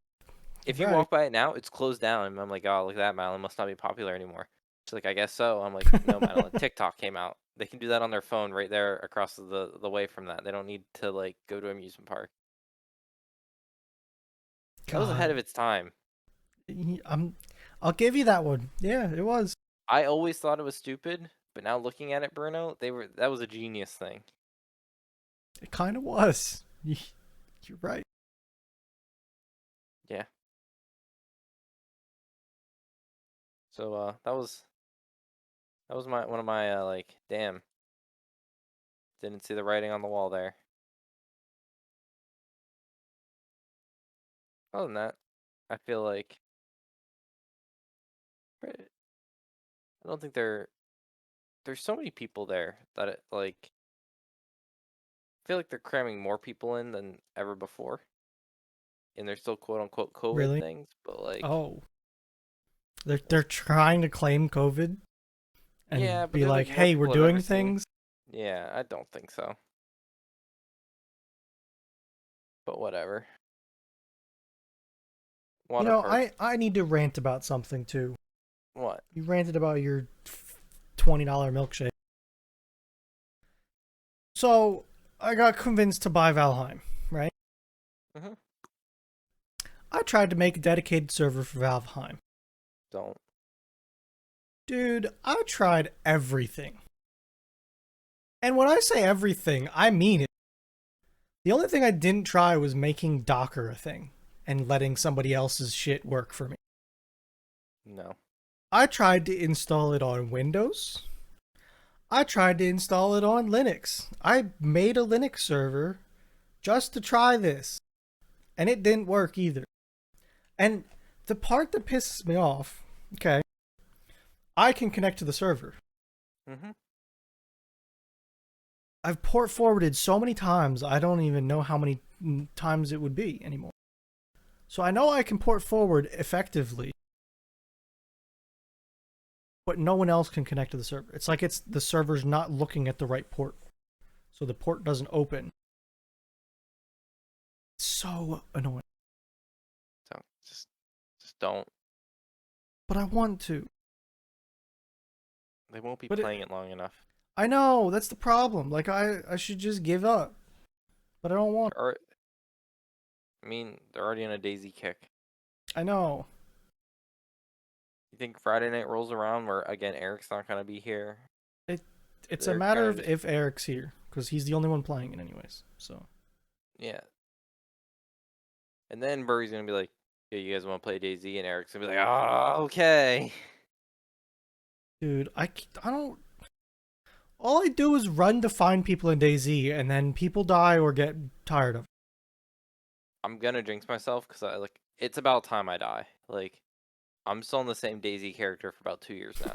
If you right. walk by it now, it's closed down. And I'm like, oh, look at that, Madeline must not be popular anymore. She's like, I guess so. I'm like, no, Madeline, TikTok came out. They can do that on their phone right there across the way from that. They don't need to like go to amusement park. That was ahead God, of its time. I'm. I'll give you that one. Yeah, it was. I always thought it was stupid, but now looking at it, Bruno, that was a genius thing. It kind of was. You're right. Yeah. So that was my one of my like damn, didn't see the writing on the wall there. Other than that, I feel like I don't think there's so many people there that it like I feel like they're cramming more people in than ever before, and they're still quote unquote COVID Really? things, but like Oh, they're trying to claim COVID yeah, and but be there's like like, more "Hey, we're people I've ever doing seen. things." Yeah, I don't think so, but whatever. You Water know, park, I need to rant about something too. what? You ranted about your $20 milkshake. So I got convinced to buy Valheim, right? Mhm. I tried to make a dedicated server for Valheim. Don't. Dude, I tried everything. And when I say everything, I mean it. The only thing I didn't try was making Docker a thing and letting somebody else's shit work for me. No. I tried to install it on Windows. I tried to install it on Linux. I made a Linux server just to try this, and it didn't work either. And the part that pisses me off, okay, I can connect to the server. Mm-hmm. I've port forwarded so many times, I don't even know how many times it would be anymore. So I know I can port forward effectively, but no one else can connect to the server. It's like it's the server's not looking at the right port. So the port doesn't open. It's so annoying. So just don't. But I want to. They won't be But playing it long enough. I know, that's the problem. Like I should just give up. But I don't want. Or, I mean, they're already on a daisy kick. I know. You think Friday night rolls around where again Eric's not gonna be here? It it's a They're matter gonna of just if Eric's here, because he's the only one playing it anyways. So yeah. And then Burry's gonna be like, "Yeah, you guys want to play Daisy?" And Eric's gonna be like, "Oh, okay." dude, I don't. All I do is run to find people in DayZ, and then people die or get tired of it. I'm gonna jinx myself because I like it's about time I die. Like I'm still in the same Daisy character for about 2 years now.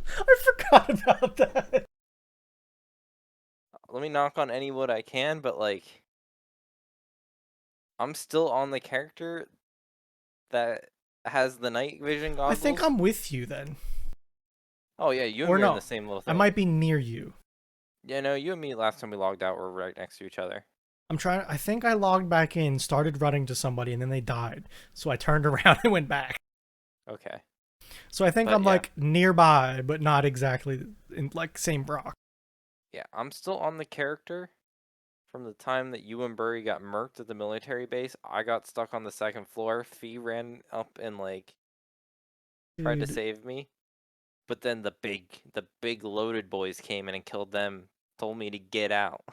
I forgot about that. Let me knock on any wood I can, but like I'm still on the character that has the night vision I think goggles. I'm with you then. Oh yeah, you and Or me are in the no. same little I thing. might be near you. Yeah, no, you and me last time we logged out were right next to each other. I think I logged back in, started running to somebody, and then they died. So I turned around and went back. Okay. So I think But I'm yeah. like nearby, but not exactly in like same rock. Yeah, I'm still on the character from the time that you and Burry got murked at the military base. I got stuck on the second floor. Fee ran up and like tried to Dude, save me. But then the big loaded boys came in and killed them, told me to get out,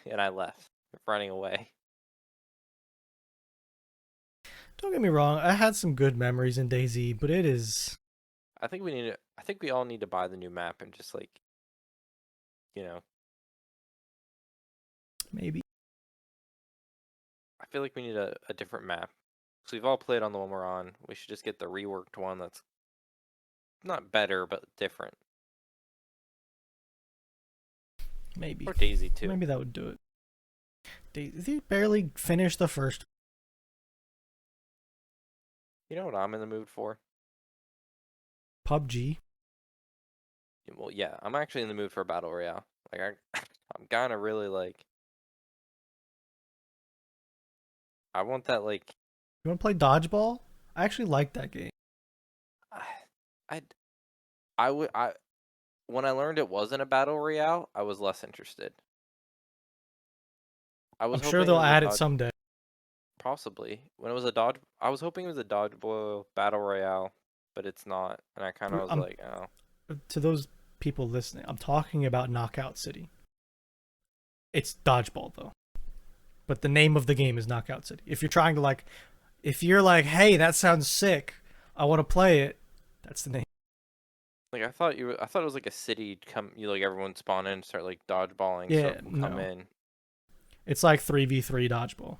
and I left, running away. don't get me wrong, I had some good memories in DayZ, but it is I think we all need to buy the new map and just like, you know, maybe. I feel like we need a different map. So we've all played on the one we're on. We should just get the reworked one that's not better but different. Maybe. Or Daisy too. Maybe that would do it. They barely finished the first. You know what I'm in the mood for? PUBG. Well, yeah, I'm actually in the mood for a battle royale. Like I'm kind of really like I want that like You want to play dodgeball? I actually like that game. I I I would I when I learned it wasn't a battle royale, I was less interested. I I'm was sure hoping it they'll was a add it dodge someday. possibly. When it was a dodge I was hoping it was a dodgeball battle royale, but it's not. And I kind of was I'm like, "Oh, to those people listening. I'm talking about Knockout City. It's dodgeball though, but the name of the game is Knockout City. If you're trying to like, if you're like, hey, that sounds sick, I want to play it. That's the name. like I thought it was like a city come you like everyone spawn in and start like dodgeballing so Yeah, it can come no, in." it's like 3v3 dodgeball,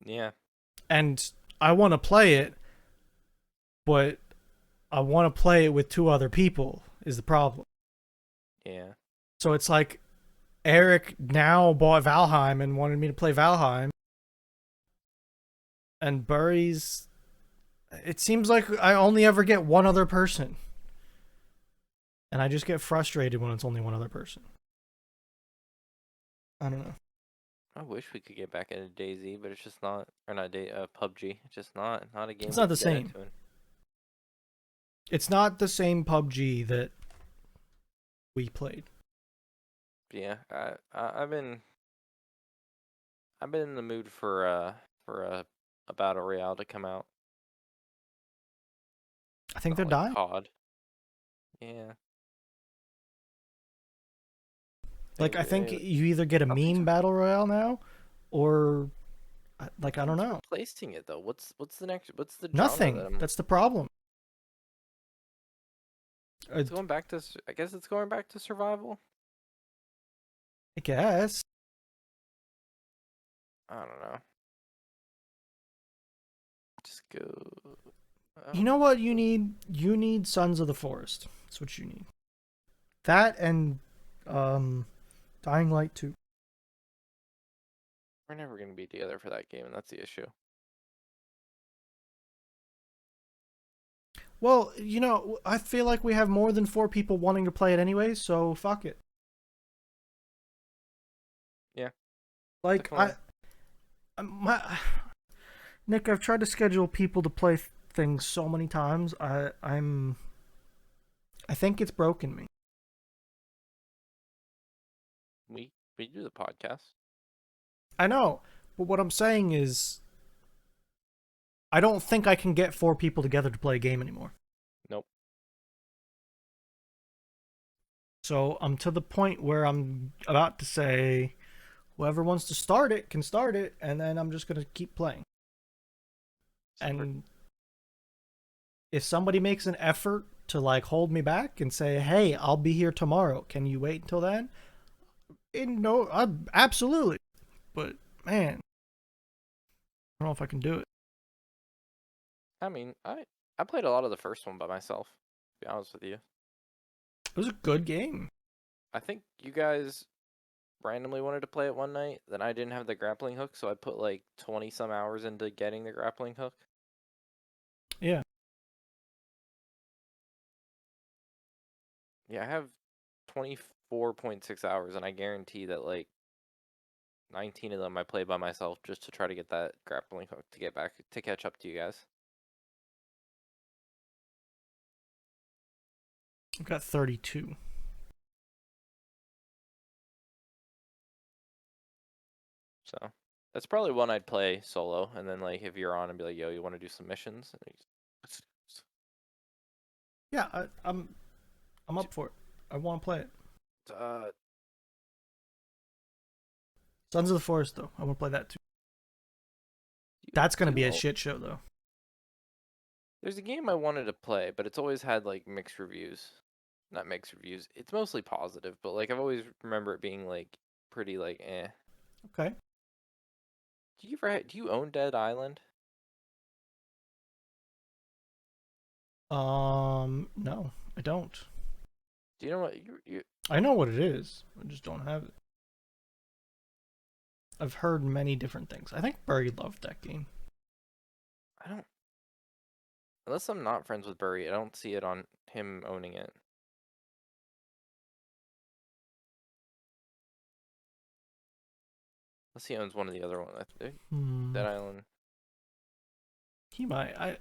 Yeah. and I want to play it, but I want to play it with two other people. Is the problem? Yeah. So it's like Eric now bought Valheim and wanted me to play Valheim, and Burry's. It seems like I only ever get one other person, and I just get frustrated when it's only one other person. I don't know. I wish we could get back into DayZ, but it's just not, or not PUBG. It's just not a It's game we not the can get same. into. It's not the same PUBG that we played. But yeah, I've been in the mood for a battle royale to come out. I think Not they're like dying. COD. Yeah, Like I think they you either get a nothing's meme battle royale now, or like I don't nothing's know. replacing it though. What's the next? What's the genre that Nothing. I'm? That's the problem. It's going back to. I guess it's going back to survival. I guess. I don't know. Just go. You know what you Oh, need? You need Sons of the Forest. That's what you need. That and um, Dying Light 2. We're never gonna be together for that game, and that's the issue. Well, I feel like we have more than 4 people wanting to play it anyway, so fuck it. Yeah, Like definitely. my Nick, I've tried to schedule people to play things so many times. I think it's broken me. We do the podcast. I know, but what I'm saying is, I don't think I can get 4 people together to play a game anymore. Nope. So I'm to the point where I'm about to say, whoever wants to start it can start it, and then I'm just gonna keep playing. Super. And if somebody makes an effort to like hold me back and say, "Hey, I'll be here tomorrow. Can you wait until then?" No, absolutely. But man, I don't know if I can do it. I mean, I played a lot of the first one by myself. To be honest with you, It was a good game. I think you guys randomly wanted to play it one night. Then I didn't have the grappling hook, so I put like 20 some hours into getting the grappling hook. Yeah. Yeah, I have 24.6 hours, and I guarantee that like 19 of them I played by myself just to try to get that grappling hook to get back to catch up to you guys. I've got 32. So that's probably one I'd play solo, and then like if you're on and be like, "Yo, you want to do some missions?" Yeah, I'm up for it. I want to play it. Uh, Sons of the Forest though. I want to play that too. you, That's gonna you be a know, shit show though. there's a game I wanted to play, but it's always had like mixed reviews. Not mixed reviews. It's mostly positive, but like I've always remember it being like pretty like eh. Okay. Do you own Dead Island? No, I don't. Do you know what you I know what it is. I just don't have it. I've heard many different things. I think Burry loved that game. I don't, unless I'm not friends with Burry, I don't see it on him owning it. Unless he owns one of the other ones. I think Hmm. Dead Island He might.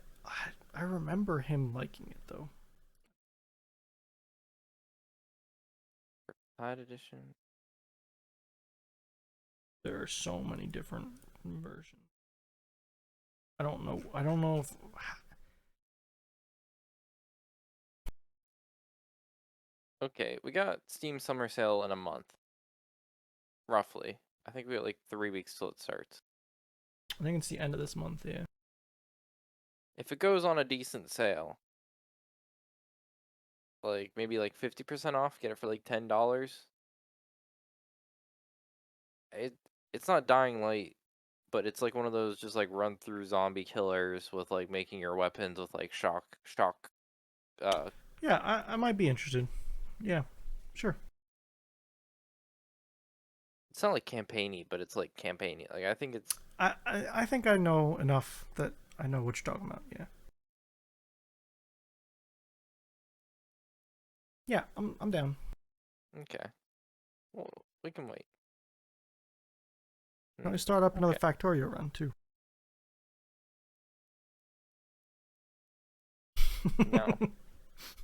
I remember him liking it though. Side Edition. There are so many different versions. I don't know. I don't know if Okay, we got Steam Summer Sale in a month, roughly. I think we got like 3 weeks till it starts. I think it's the end of this month. Yeah. If it goes on a decent sale, like maybe like 50% off, get it for like $10. It it's not Dying Light, but it's like one of those just like run through zombie killers with like making your weapons with like shock. Uh, Yeah, I might be interested. Yeah, sure. it's not like campaigny, but it's like campaigny. Like I think it's I think I know enough that I know what you're talking about. Yeah. Yeah, I'm down. okay. Well, we can wait. Can we start up another Okay. Factorio run too? No,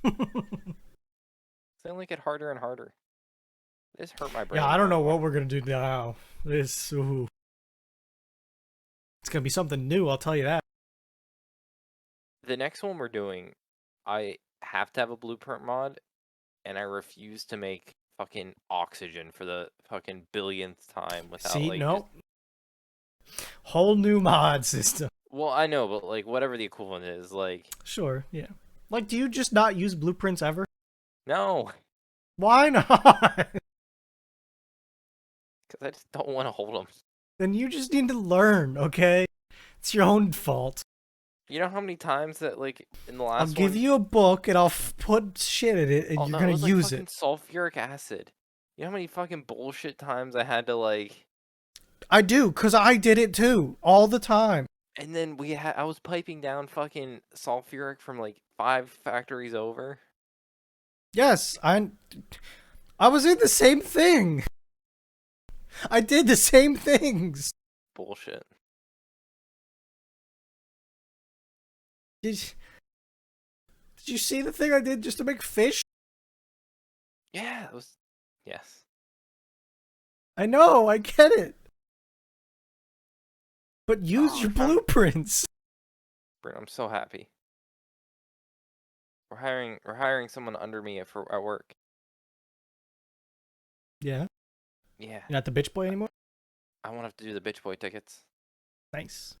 they only get harder and harder. This hurt my Yeah, brain I don't more know and what more. we're gonna do now. This it's gonna be something new. I'll tell you that. The next one we're doing, I have to have a blueprint mod, and I refuse to make fucking oxygen for the fucking billionth time without See, like just. no, whole new mod system. Well, I know, but like whatever the equivalent is, like Sure, yeah. Like, do you just not use blueprints ever? no, Why not? because I just don't want to hold them. Then you just need to learn, okay? It's your own fault. You know how many times that like in the I'll last give one? you a book and I'll put shit in it and Oh you're no, it gonna was like use it. fucking sulfuric acid. You know how many fucking bullshit times I had to like, I do, because I did it too, all the time. and then I was piping down fucking sulfuric from like 5 factories over. Yes, I was in the same thing. I did the same things. Bullshit. Did, did you see the thing I did just to make fish? Yeah, it was. Yes. I know, I get it. But use Oh, your blueprints. I'm so happy. We're hiring someone under me at work. Yeah. Yeah, You're not the bitch boy anymore? I won't have to do the bitch boy tickets. Nice.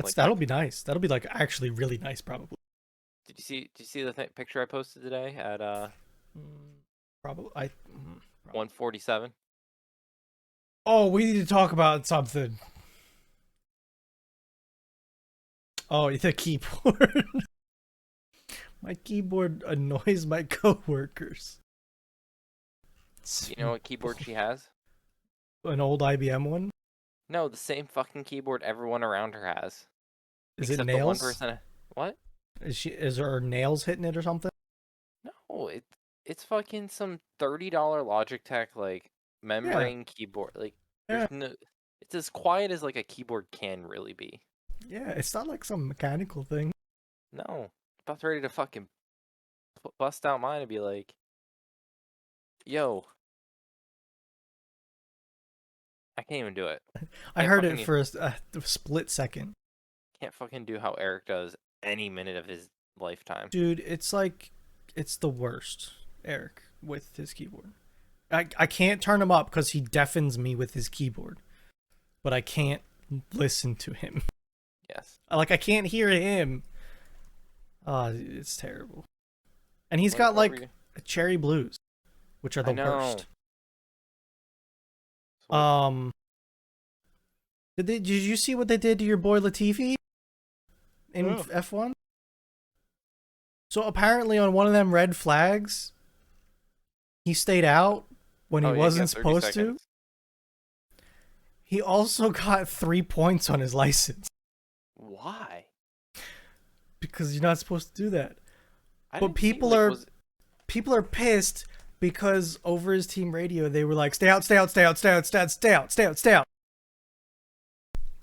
Like That'll like, be nice. That'll be like actually really nice, probably. did you see the picture I posted today at Mm, probably. Probably. 147? Oh, we need to talk about something. Oh, the keyboard. My keyboard annoys my coworkers. It's You know what keyboard she has? an old IBM one. No, the same fucking keyboard everyone around her has, Is it except the one nails? person. What? Is her nails hitting it or something? No, it's fucking some $30 Logitech like Yeah. membrane keyboard. Like Yeah. there's no, it's as quiet as like a keyboard can really be. Yeah. It's not like some mechanical thing. No, about ready to fucking bust out mine and be like, yo, I can't even do it. I Can't heard it fucking for a split second. can't fucking do how Eric does any minute of his lifetime. Dude, it's like, it's the worst, Eric, with his keyboard. I can't turn him up because he deafens me with his keyboard, but I can't listen to him. Yes. Like, I can't hear him. It's terrible. And he's got What were like you? cherry blues, which are I the know. worst. So what? Did you see what they did to your boy Latifi in Oh. F1? So apparently on one of them red flags, he stayed out when he Oh yeah, he wasn't got 30 supposed to. seconds. He also got 3 points on his license Why? because you're not supposed to do that. I But didn't see like was people are pissed because over his team radio they were like, "Stay out, stay out, stay out, stay out, stay out, stay out, stay out, stay out."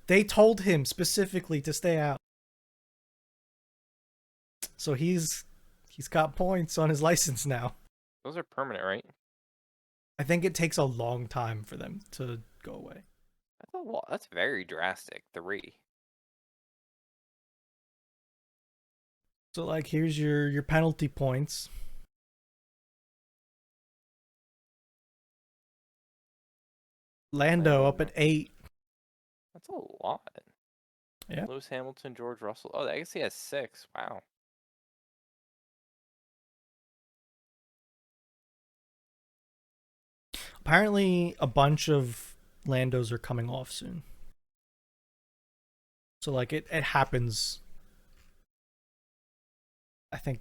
They told him specifically to stay out. So he's got points on his license now. those are permanent, right? I think it takes a long time for them to go away. That's a lot. That's very drastic. 3. So like here's your penalty points. Lando up Lando. at 8. That's a lot. Yeah. Lewis Hamilton, George Russell. Oh, I guess he has 6. Wow. Apparently a bunch of Landos are coming off soon. So like it happens. I think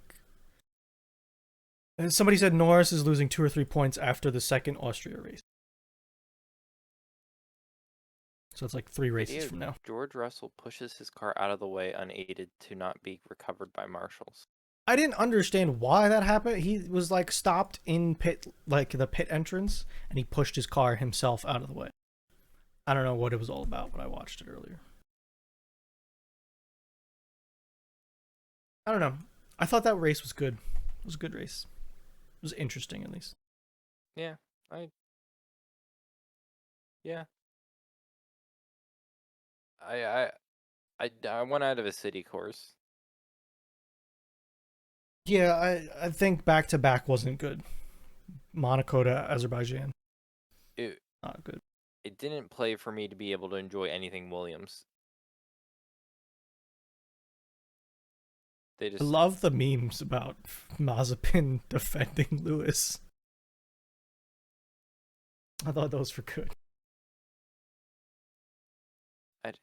somebody said Norris is losing 2 or 3 points after the second Austria race. So it's like 3 races Video from now. George Russell pushes his car out of the way unaided to not be recovered by marshals. I didn't understand why that happened. He was like stopped in pit, like the pit entrance, and he pushed his car himself out of the way. I don't know what it was all about, but I watched it earlier. I don't know. I thought that race was good. It was a good race. It was interesting, at least. Yeah, I yeah. I I I went out of a city course. Yeah, I think back to back wasn't good. Monaco to Azerbaijan, It not good. it didn't play for me to be able to enjoy anything Williams. They I just love the memes about Mazepin defending Lewis. I thought those were good.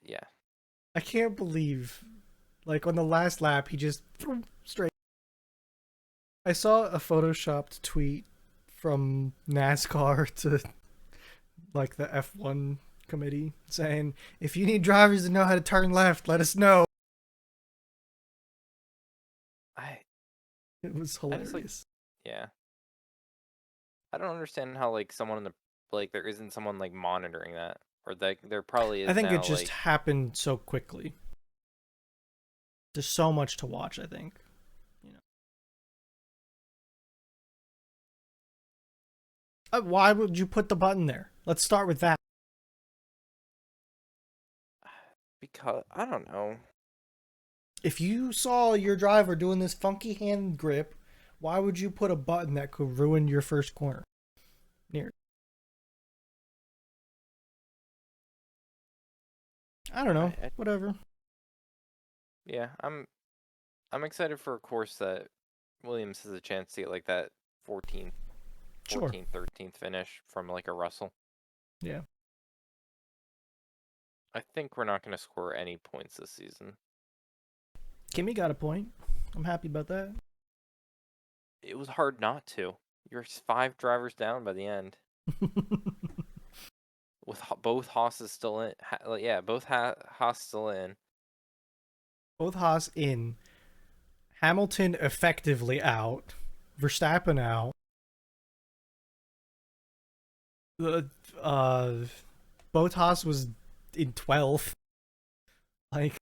yeah. I can't believe Like on the last lap, he just straight. I saw a photoshopped tweet from NASCAR to like the F1 committee saying, "If you need drivers to know how to turn left, let us know." I It was I just like, hilarious. yeah. I don't understand how like someone in the like there isn't someone like monitoring that, or like there probably I is think it now. just Like happened so quickly. There's so much to watch, I think. You know. Why would you put the button there? Let's start with that. because I don't know. If you saw your driver doing this funky hand grip, why would you put a button that could ruin your first corner? Near. I don't know. I Whatever. yeah, I'm excited for a course that Williams has a chance to get like that 14th, Sure. 14th, 13th finish from like a Russell. Yeah. I think we're not going to score any points this season. Kimmy got a point. I'm happy about that. It was hard not to. You're 5 drivers down by the end, with both Haas's still in. Yeah, both Haas still in. Both Haas in. Hamilton effectively out. Verstappen out. The both Haas was in 12th. Like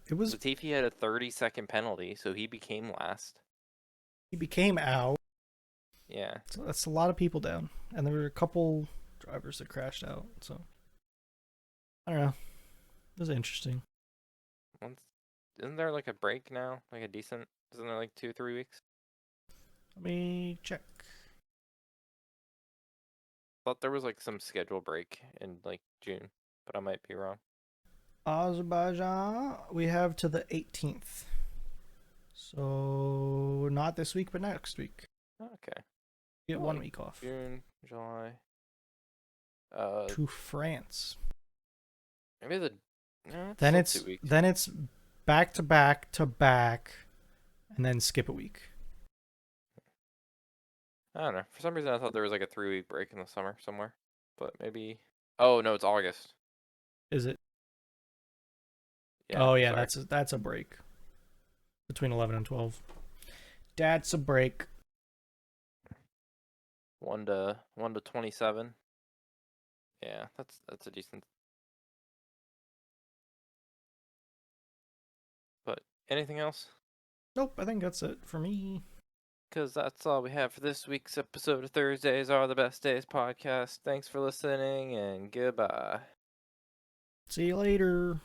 it was Latifi had a 30-second penalty, so he became last. he became out. Yeah. So that's a lot of people down. And there were a couple drivers that crashed out. So I don't know. It was interesting. Once, isn't there like a break now? Like a decent? Isn't there like 2, 3 weeks? Let me check. Thought there was like some schedule break in like June, but I might be wrong. Azerbaijan, we have to the 18th. So not this week, but next week. Okay. Get Well, one like week off. June, July. To France. Maybe the no, it's Then still it's 2 weeks. then it's back to back to back, and then skip a week. I don't know. For some reason, I thought there was like a 3 week break in the summer somewhere, but maybe. Oh no, it's August. Is it? Yeah, Oh yeah, sorry. that's a break between 11 and 12. That's a break. 1 to 27. Yeah, that's a decent. But anything else? Nope, I think that's it for me. Because that's all we have for this week's episode of Thursdays Are the Best Days podcast. Thanks for listening and goodbye. See you later.